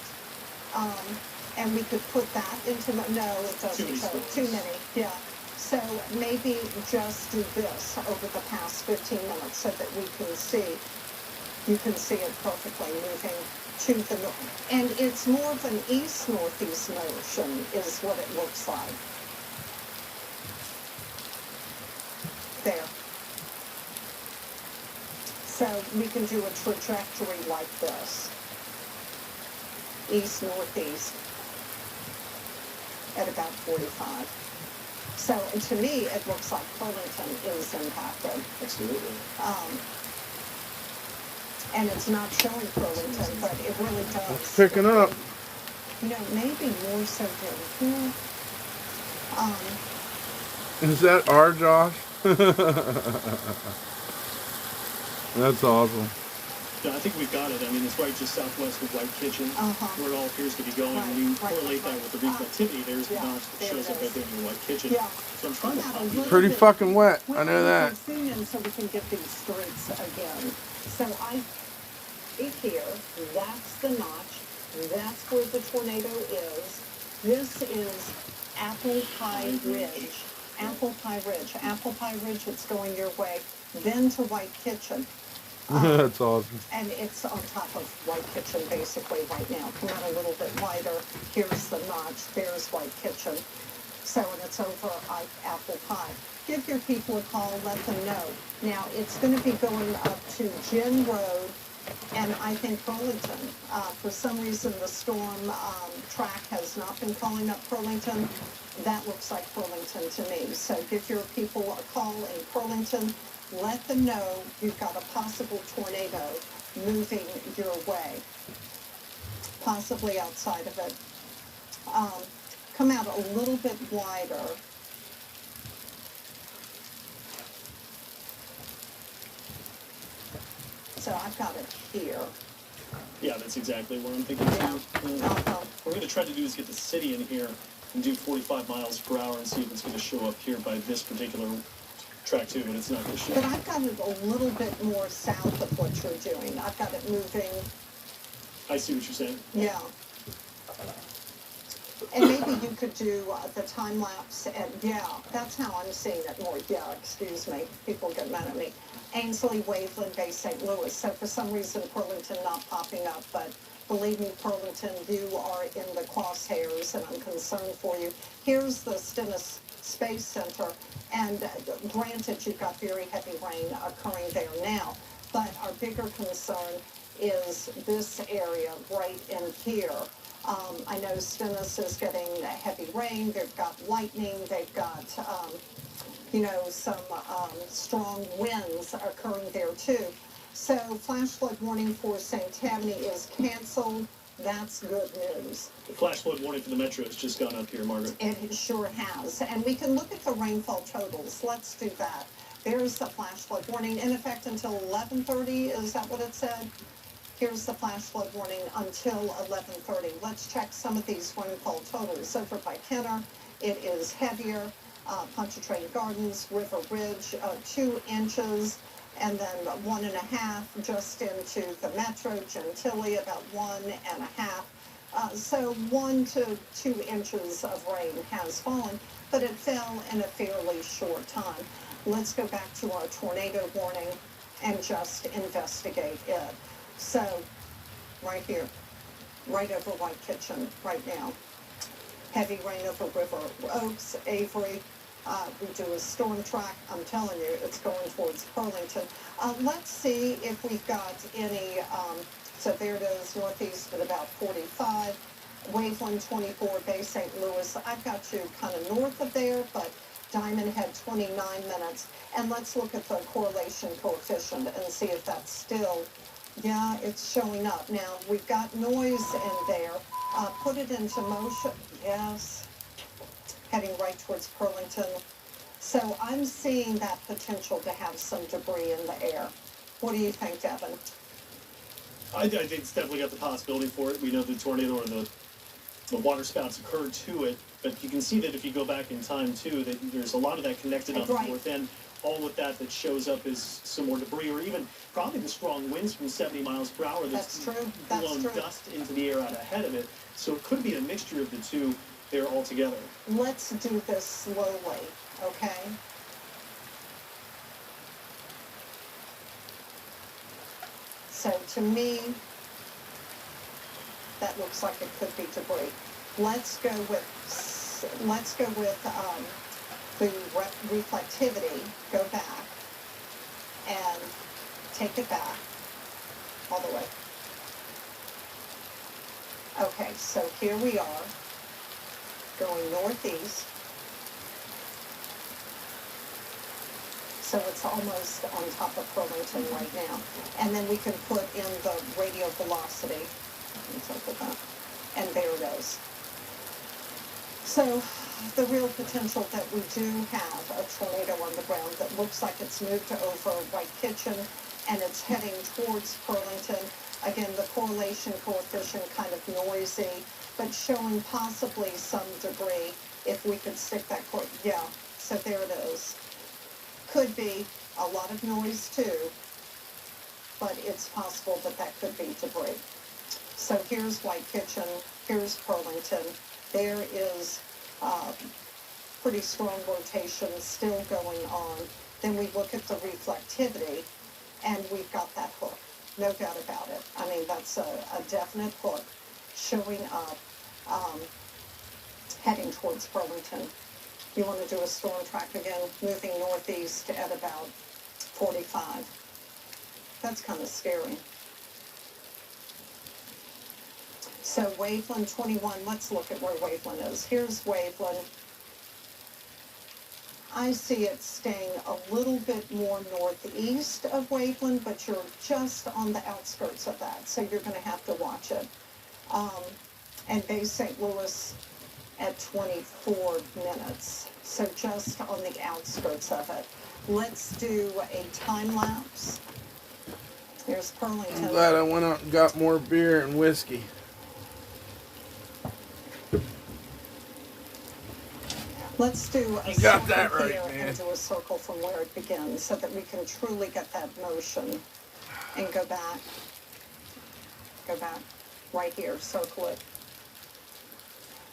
And we could put that into, no, it doesn't show too many, yeah. So maybe just do this over the past 15 minutes so that we can see, you can see it perfectly moving to the north. And it's more of an east-northeast motion is what it looks like. There. So we can do a trajectory like this. East-northeast at about 45. So to me, it looks like Burlington is impacted. Absolutely. And it's not showing Burlington, but it really does. It's picking up. You know, maybe more so than here. Is that our Josh? That's awesome. No, I think we've got it. I mean, it's right just southwest of White Kitchen, where it all appears to be going. Right, When you right, correlate that with the reflectivity, there's the yeah, notch that there shows it up right is. there in White Kitchen. Yeah. So I'm trying to copy that. Pretty fucking wet. I know that. Zoom in so we can get these streets again. So I see here, that's the notch. That's where the tornado is. This is Apple Pie Ridge. Apple Pie Ridge. Apple Pie Ridge, it's going your way. Then to White Kitchen. That's awesome. And it's on top of White Kitchen basically right now. Come out a little bit wider. Here's the notch. There's White Kitchen. So, and it's over Apple Pie. Give your people a call. Let them know. Now, it's going to be going up to Gin Road and I think Burlington. For some reason, the storm track has not been calling up Burlington. That looks like Burlington to me. So give your people a call in Burlington. Let them know you've got a possible tornado moving your way, possibly outside of it. Come out a little bit wider. So I've got it here. Yeah, that's exactly what I'm thinking too. What we're going to try to do is get the city in here and do 45 miles per hour and see if it's going to show up here by this particular track too, but it's not going to show. But I've got it a little bit more south of what you're doing. I've got it moving. I see what you're saying. Yeah. And maybe you could do the time lapse, and yeah, that's how I'm seeing it more. Yeah, excuse me, people get mad at me. Ainsley, Waveland, Bay St. Louis. So for some reason, Burlington not popping up, but believe me, Burlington, you are in the crosshairs, and I'm concerned for you. Here's the Stennis Space Center, and granted, you've got very heavy rain occurring there now, but our bigger concern is this area right in here. I know Stennis is getting heavy rain, they've got lightning, they've got, you know, some strong winds occurring there too. So flash flood warning for St. Tammany is canceled. That's good news. The flash flood warning for the metro has just gone up here, Margaret. It sure has. And we can look at the rainfall totals. Let's do that. There's the flash flood warning in effect until 11:30. Is that what it said? Here's the flash flood warning until 11:30. Let's check some of these rainfall totals. Over by Kenner, it is heavier. Pontchartrain Gardens, River Ridge, 2 inches, and then 1.5 just into the metro. Gentilly, about 1.5. So 1 to 2 inches of rain has fallen, but it fell in a fairly short time. Let's go back to our tornado warning and just investigate it. So, right here, right over White Kitchen right now. Heavy rain over River Oaks, Avery. We do a storm track. I'm telling you, it's going towards Burlington. Let's see if we've got any, so there it is, northeast at about 45. Waveland 24, Bay St. Louis. I've got you kind of north of there, but Diamond had 29 minutes. And let's look at the correlation coefficient and see if that's still, yeah, it's showing up. Now, we've got noise in there. Put it into motion. Yes. Heading right towards Burlington. So I'm seeing that potential to have some debris in the air. What do you think, Devin? I think it's definitely got the possibility for it. We know the tornado or the water spouts occurred to it, but you can see that if you go back in time too, that there's a lot of that connected on the north end. All with that shows up is some more debris, or even probably the strong winds from 70 miles per hour that's true. blown dust into the air out ahead of it. So it could be a mixture of the two there altogether. Let's do this slowly, okay? So to me, that looks like it could be debris. Let's go with the reflectivity. Go back and take it back all the way. Okay, so here we are going northeast. So it's almost on top of Burlington right now. And then we can put in the radial velocity. Let's look at that. And there it is. So the real potential that we do have a tornado on the ground that looks like it's moved over White Kitchen and it's heading towards Burlington. Again, the correlation coefficient kind of noisy, but showing possibly some debris if we could stick that yeah, so there it is. Could be a lot of noise too, but it's possible that that could be debris. So here's White Kitchen, here's Burlington. There is pretty strong rotation still going on. Then we look at the reflectivity, and we've got that hook. No doubt about it. I mean, that's a definite hook showing up, heading towards Burlington. You want to do a storm track again, moving northeast at about 45. That's kind of scary. So Waveland 21, let's look at where Waveland is. Here's Waveland. I see it staying a little bit more northeast of Waveland, but you're just on the outskirts of that, so you're going to have to watch it. And Bay St. Louis at 24 minutes, so just on the outskirts of it. Let's do a time lapse. Here's Burlington. I'm glad I went out and got more beer and whiskey. Let's do a You got circle that right, here man. and do a circle from where it begins so that we can truly get that motion. And go back, right here, circle it.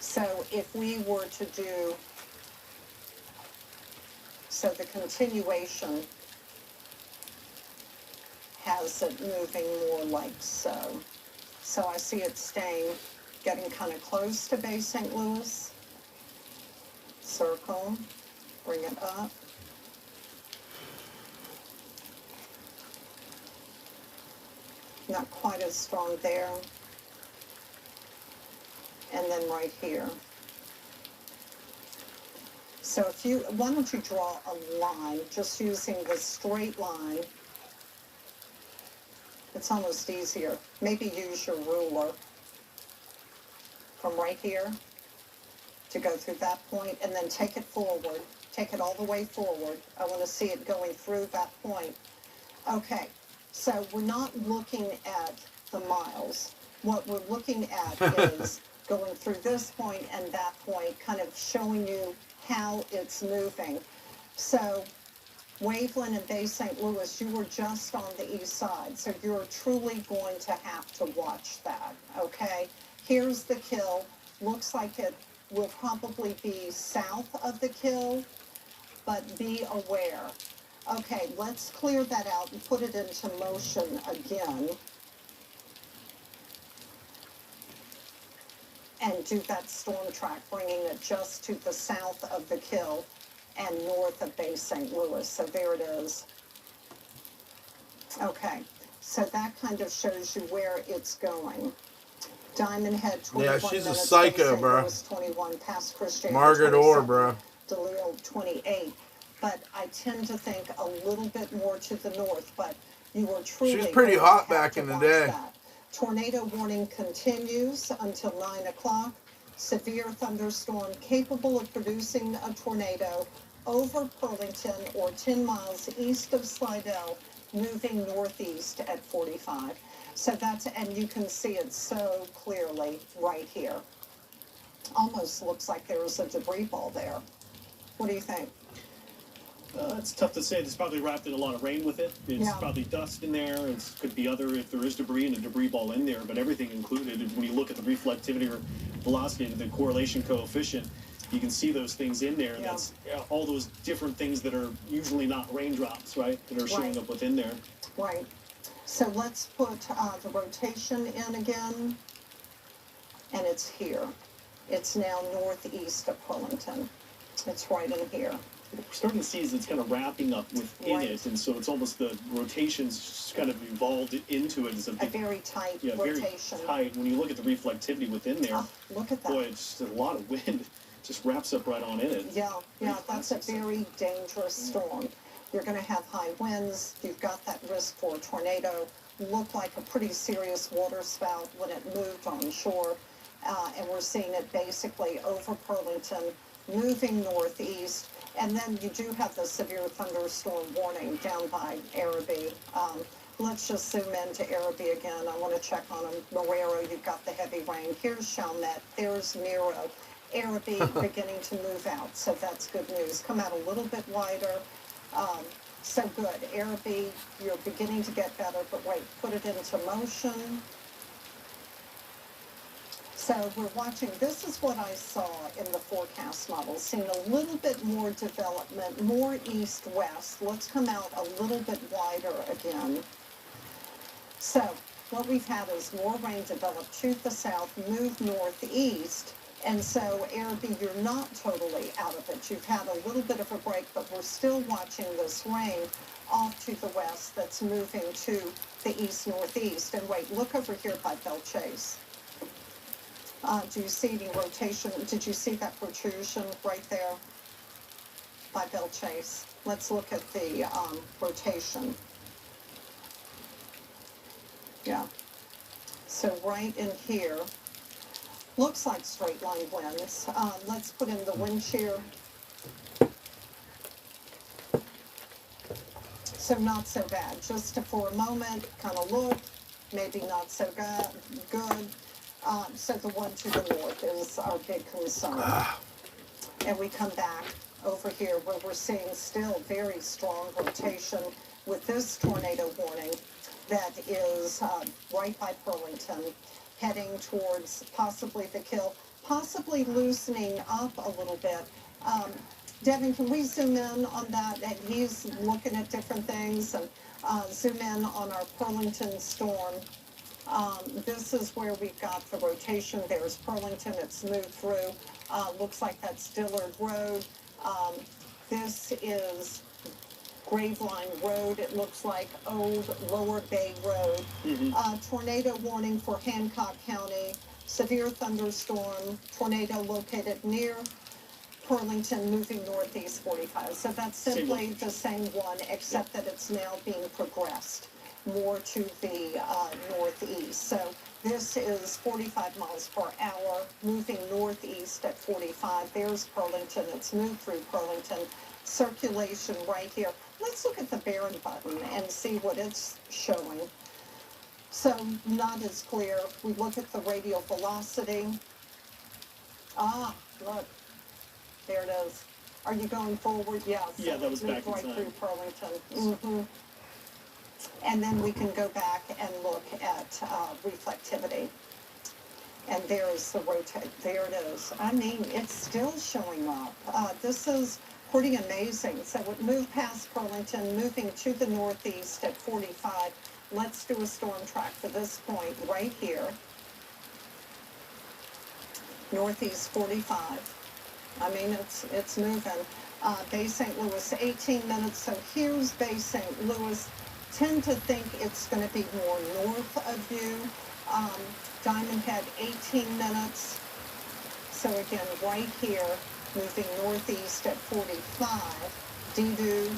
So if we were to do, so the continuation has it moving more like so. So I see it staying, getting kind of close to Bay St. Louis. Circle, bring it up. Not quite as strong there. And then right here. So if you, why don't you draw a line, just using the straight line It's almost easier. Maybe use your ruler from right here to go through that point, and then take it forward. Take it all the way forward. I want to see it going through that point. Okay, so we're not looking at the miles. What we're looking at is going through this point and that point, kind of showing you how it's moving. So Waveland and Bay St. Louis, you were just on the east side, so you're truly going to have to watch that, okay? Here's the kill. Looks like it will probably be south of the kill, but be aware. Okay, let's clear that out and put it into motion again. And do that storm track, bringing it just to the south of the kill and north of Bay St. Louis. So there it is. Okay, so that kind of shows you where it's going. Diamond Head, 21 Yeah, she's a minutes, psycho, Bay St. bro. Louis, 21, past Christian, Margaret Orr, 27, bro. DeLille, 28. But I tend to think a little bit more to the north, but you are truly... She's pretty going hot to have back to in the watch day. that. Tornado warning continues until 9 o'clock. Severe thunderstorm capable of producing a tornado over Burlington or 10 miles east of Slidell, moving northeast at 45. So that's, and you can see it so clearly right here. Almost looks like there's a debris ball there. What do you think? It's tough to say. It's probably wrapped in a lot of rain with it. It's Yeah. probably dust in there. It could be other, if there is debris and a debris ball in there, but everything included. When you look at the reflectivity or velocity, the correlation coefficient, you can see those things in there. Yeah. That's all those different things that are usually not raindrops, right? That are showing Right. up within there. Right. So let's put the rotation in again. And it's here. It's now northeast of Burlington. It's right in here. What we're starting to see is it's kind of wrapping up within Right. it, and so it's almost the rotations just kind of evolved into it as a A big, very tight very rotation. tight. When you look at the reflectivity within there, Oh, look at that. boy, it's just a lot of wind. Just wraps up right on in it. Yeah, Very that's a classic. very dangerous storm. You're going to have high winds. You've got that risk for a tornado. Looked like a pretty serious water spout when it moved on shore. And we're seeing it basically over Burlington, moving northeast. And then you do have the severe thunderstorm warning down by Arabi. Let's just zoom into Arabi again. I want to check on them. Marrero, you've got the heavy rain. Here's Chalmette. There's Miro. Arabi beginning to move out, so that's good news. Come out a little bit wider. So good. Arabi, you're beginning to get better, but wait, put it into motion. So we're watching, this is what I saw in the forecast model, seeing a little bit more development, more east-west. Let's come out a little bit wider again. So what we've had is more rain develop to the south, move northeast, and so Arabi, you're not totally out of it. You've had a little bit of a break, but we're still watching this rain off to the west that's moving to the east-northeast. And wait, look over here by Belle Chase. Do you see any rotation? Did you see that protrusion right there by Belle Chase? Let's look at the rotation. Yeah. So right in here, looks like straight line winds. Let's put in the wind shear. So not so bad. Just for a moment, kind of look, maybe not so good. So the one to the north is our big concern. And we come back over here where we're seeing still very strong rotation with this tornado warning that is right by Burlington, heading towards possibly the kill, possibly loosening up a little bit. Devin, can we zoom in on that? And he's looking at different things, and zoom in on our Burlington storm. This is where we've got the rotation. There's Burlington, it's moved through. Looks like that's Dillard Road. This is Graveline Road. It looks like old Lower Bay Road. Tornado warning for Hancock County. Severe thunderstorm. Tornado located near Burlington, moving northeast 45. So that's simply the same one, except that it's now being progressed. more to the northeast. So this is 45 miles per hour, moving northeast at 45. There's Burlington. It's moved through Burlington. Circulation right here. Let's look at the Barron button and see what it's showing. So not as clear. We look at the radial velocity. Ah, look, there it is. Are you going forward? Yeah. So Yeah, that was back in right time. through Burlington. And then we can go back and look at reflectivity. And there is the rotate. There it is. I mean, it's still showing up. This is pretty amazing. So it moved past Burlington, moving to the northeast at 45. Let's do a storm track for this point right here. Northeast 45. I mean, it's moving. Bay St. Louis, 18 minutes. So here's Bay St. Louis. Tend to think it's going to be more north of you. Diamond Head, 18 minutes. So again, right here, moving northeast at 45. Dedu,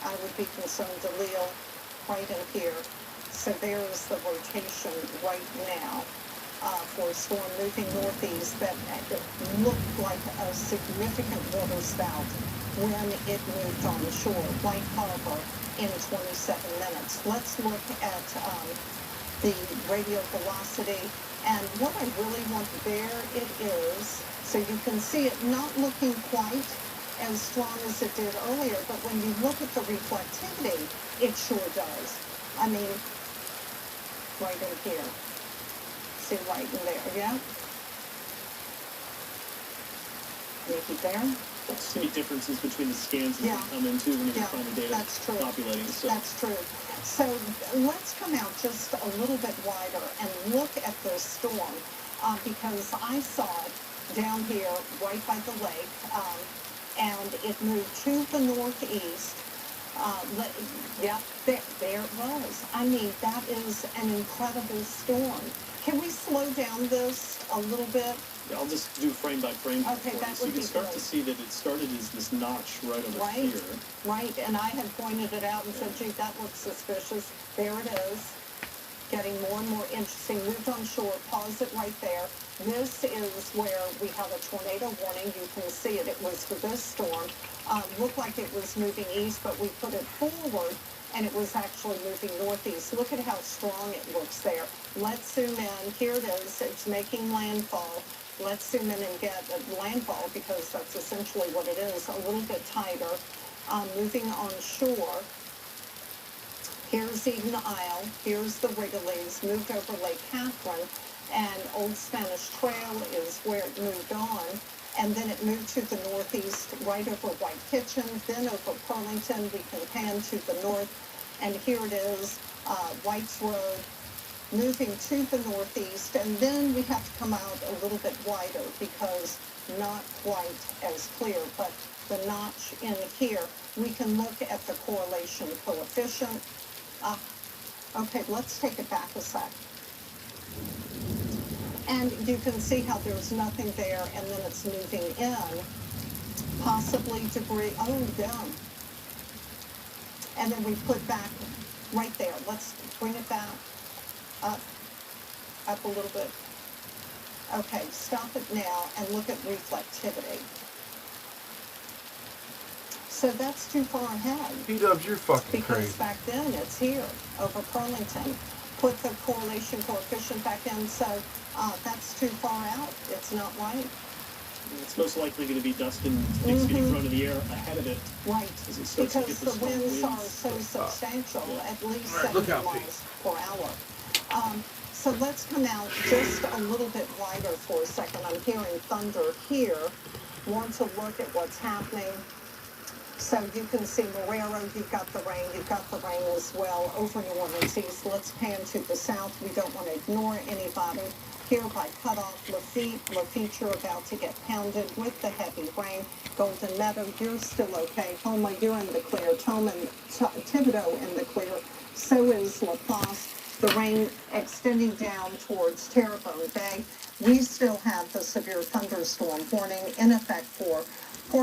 I would be concerned to Leo right in here. So there's the rotation right now for a storm moving northeast that looked like a significant water spout when it moved on shore, White Harbor, in 27 minutes. Let's look at the radial velocity, and what I really want there it is, so you can see it not looking quite as strong as it did earlier, but when you look at the reflectivity, it sure does. I mean, right in here. See, right in there, yeah? Nikki there? There's too many differences between the scans that Yeah. you come into when you're Yeah, trying to data that's true. populating. So That's true. So let's come out just a little bit wider and look at this storm because I saw it down here right by the lake and it moved to the northeast. Yeah, there it was. I mean, that is an incredible storm. Can we slow down this a little bit? I'll just do frame by frame Okay, for you. that So you would can be start good. to see that it started as this notch right over Right, here. right, and I had pointed it out and said, gee, that looks suspicious. There it is, getting more and more interesting. Moved on shore, pause it right there. This is where we have a tornado warning. You can see it. It was for this storm. Looked like it was moving east, but we put it forward, and it was actually moving northeast. Look at how strong it looks there. Let's zoom in. Here it is. It's making landfall. Let's zoom in and get a landfall because that's essentially what it is, a little bit tighter. Moving on shore. Here's Eden Isle. Here's the Wrigley's. Moved over Lake Catherine. And Old Spanish Trail is where it moved on. And then it moved to the northeast, right over White Kitchen, then over Burlington. We can pan to the north. And here it is, White's Road, moving to the northeast, and then we have to come out a little bit wider because not quite as clear, but the notch in here, we can look at the correlation coefficient. Okay, let's take it back a sec. And you can see how there's nothing there, and then it's moving in, possibly debris, oh yeah. And then we put back right there. Let's bring it back. Up a little bit. Okay, stop it now and look at reflectivity. So that's too far ahead. P-Dubs, you're fucking Because crazy. back then it's here over Burlington. Put the correlation coefficient back in, so that's too far out. It's not right. It's most likely going to be Dustin things getting thrown in the air ahead of it. Right, As it starts to because get the strong winds are so substantial, at least All right, look 70 out, miles per hour. So let's come out just a little bit wider for a second. I'm hearing thunder here. Want to look at what's happening. So you can see Marrero, you've got the rain as well over New Orleans East. Let's pan to the south. We don't want to ignore anybody. Here by Cutoff, Lafitte, you're about to get pounded with the heavy rain. Golden Meadow, you're still okay. Homa, you're in the clear. Tolman, Thibodeau in the clear. So is La Place. The rain extending down towards Terrebonne Bay. We still have the severe thunderstorm warning in effect for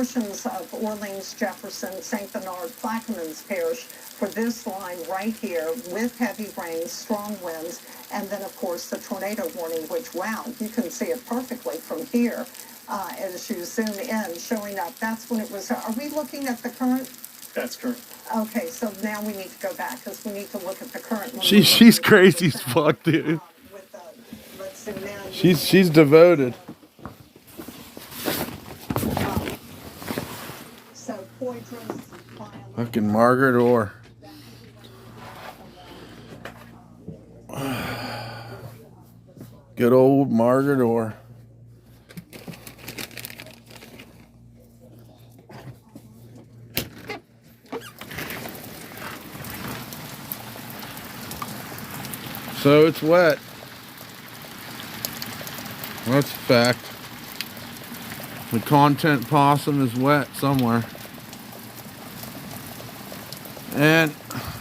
portions of Orleans, Jefferson, St. Bernard, Plaquemines Parish for this line right here with heavy rains, strong winds, and then of course the tornado warning, which, wow, you can see it perfectly from here as you zoom in, showing up. That's when it was. Are we looking at the current? That's current. Okay, so now we need to go back because we need to look at the current one. She's crazy as fuck, dude. Let's zoom in. She's devoted. So Poitras, Fucking Margaret Orr. Good old Margaret Orr. So it's wet. That's a fact. The content possum is wet somewhere. And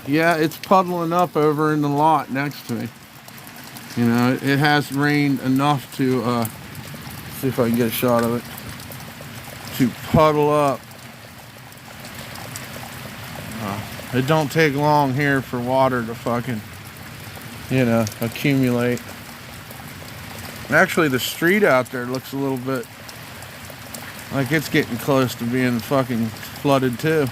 yeah, it's puddling up over in the lot next to me. You know, it has rained enough to see if I can get a shot of it, to puddle up. It don't take long here for water to fucking, you know, accumulate. Actually, the street out there looks a little bit like it's getting close to being fucking flooded too.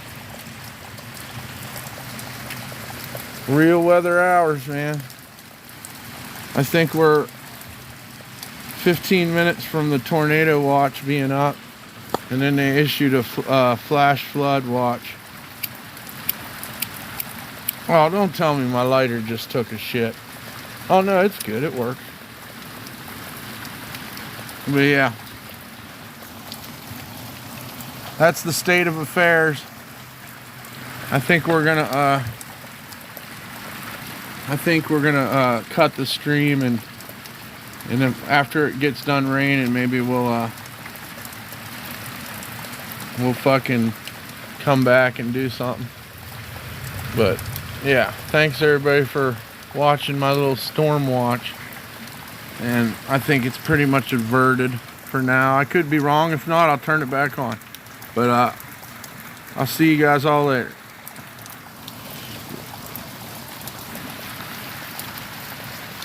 Real weather hours, man. I think we're 15 minutes from the tornado watch being up, and then they issued a flash flood watch. Oh, don't tell me my lighter just took a shit. Oh no, it's good, it works. But yeah, that's the state of affairs. I think we're gonna cut the stream, and then after it gets done raining, maybe we'll fucking come back and do something. But yeah, thanks everybody for watching my little storm watch. And I think it's pretty much averted for now. I could be wrong. If not, I'll turn it back on. But I'll see you guys all later.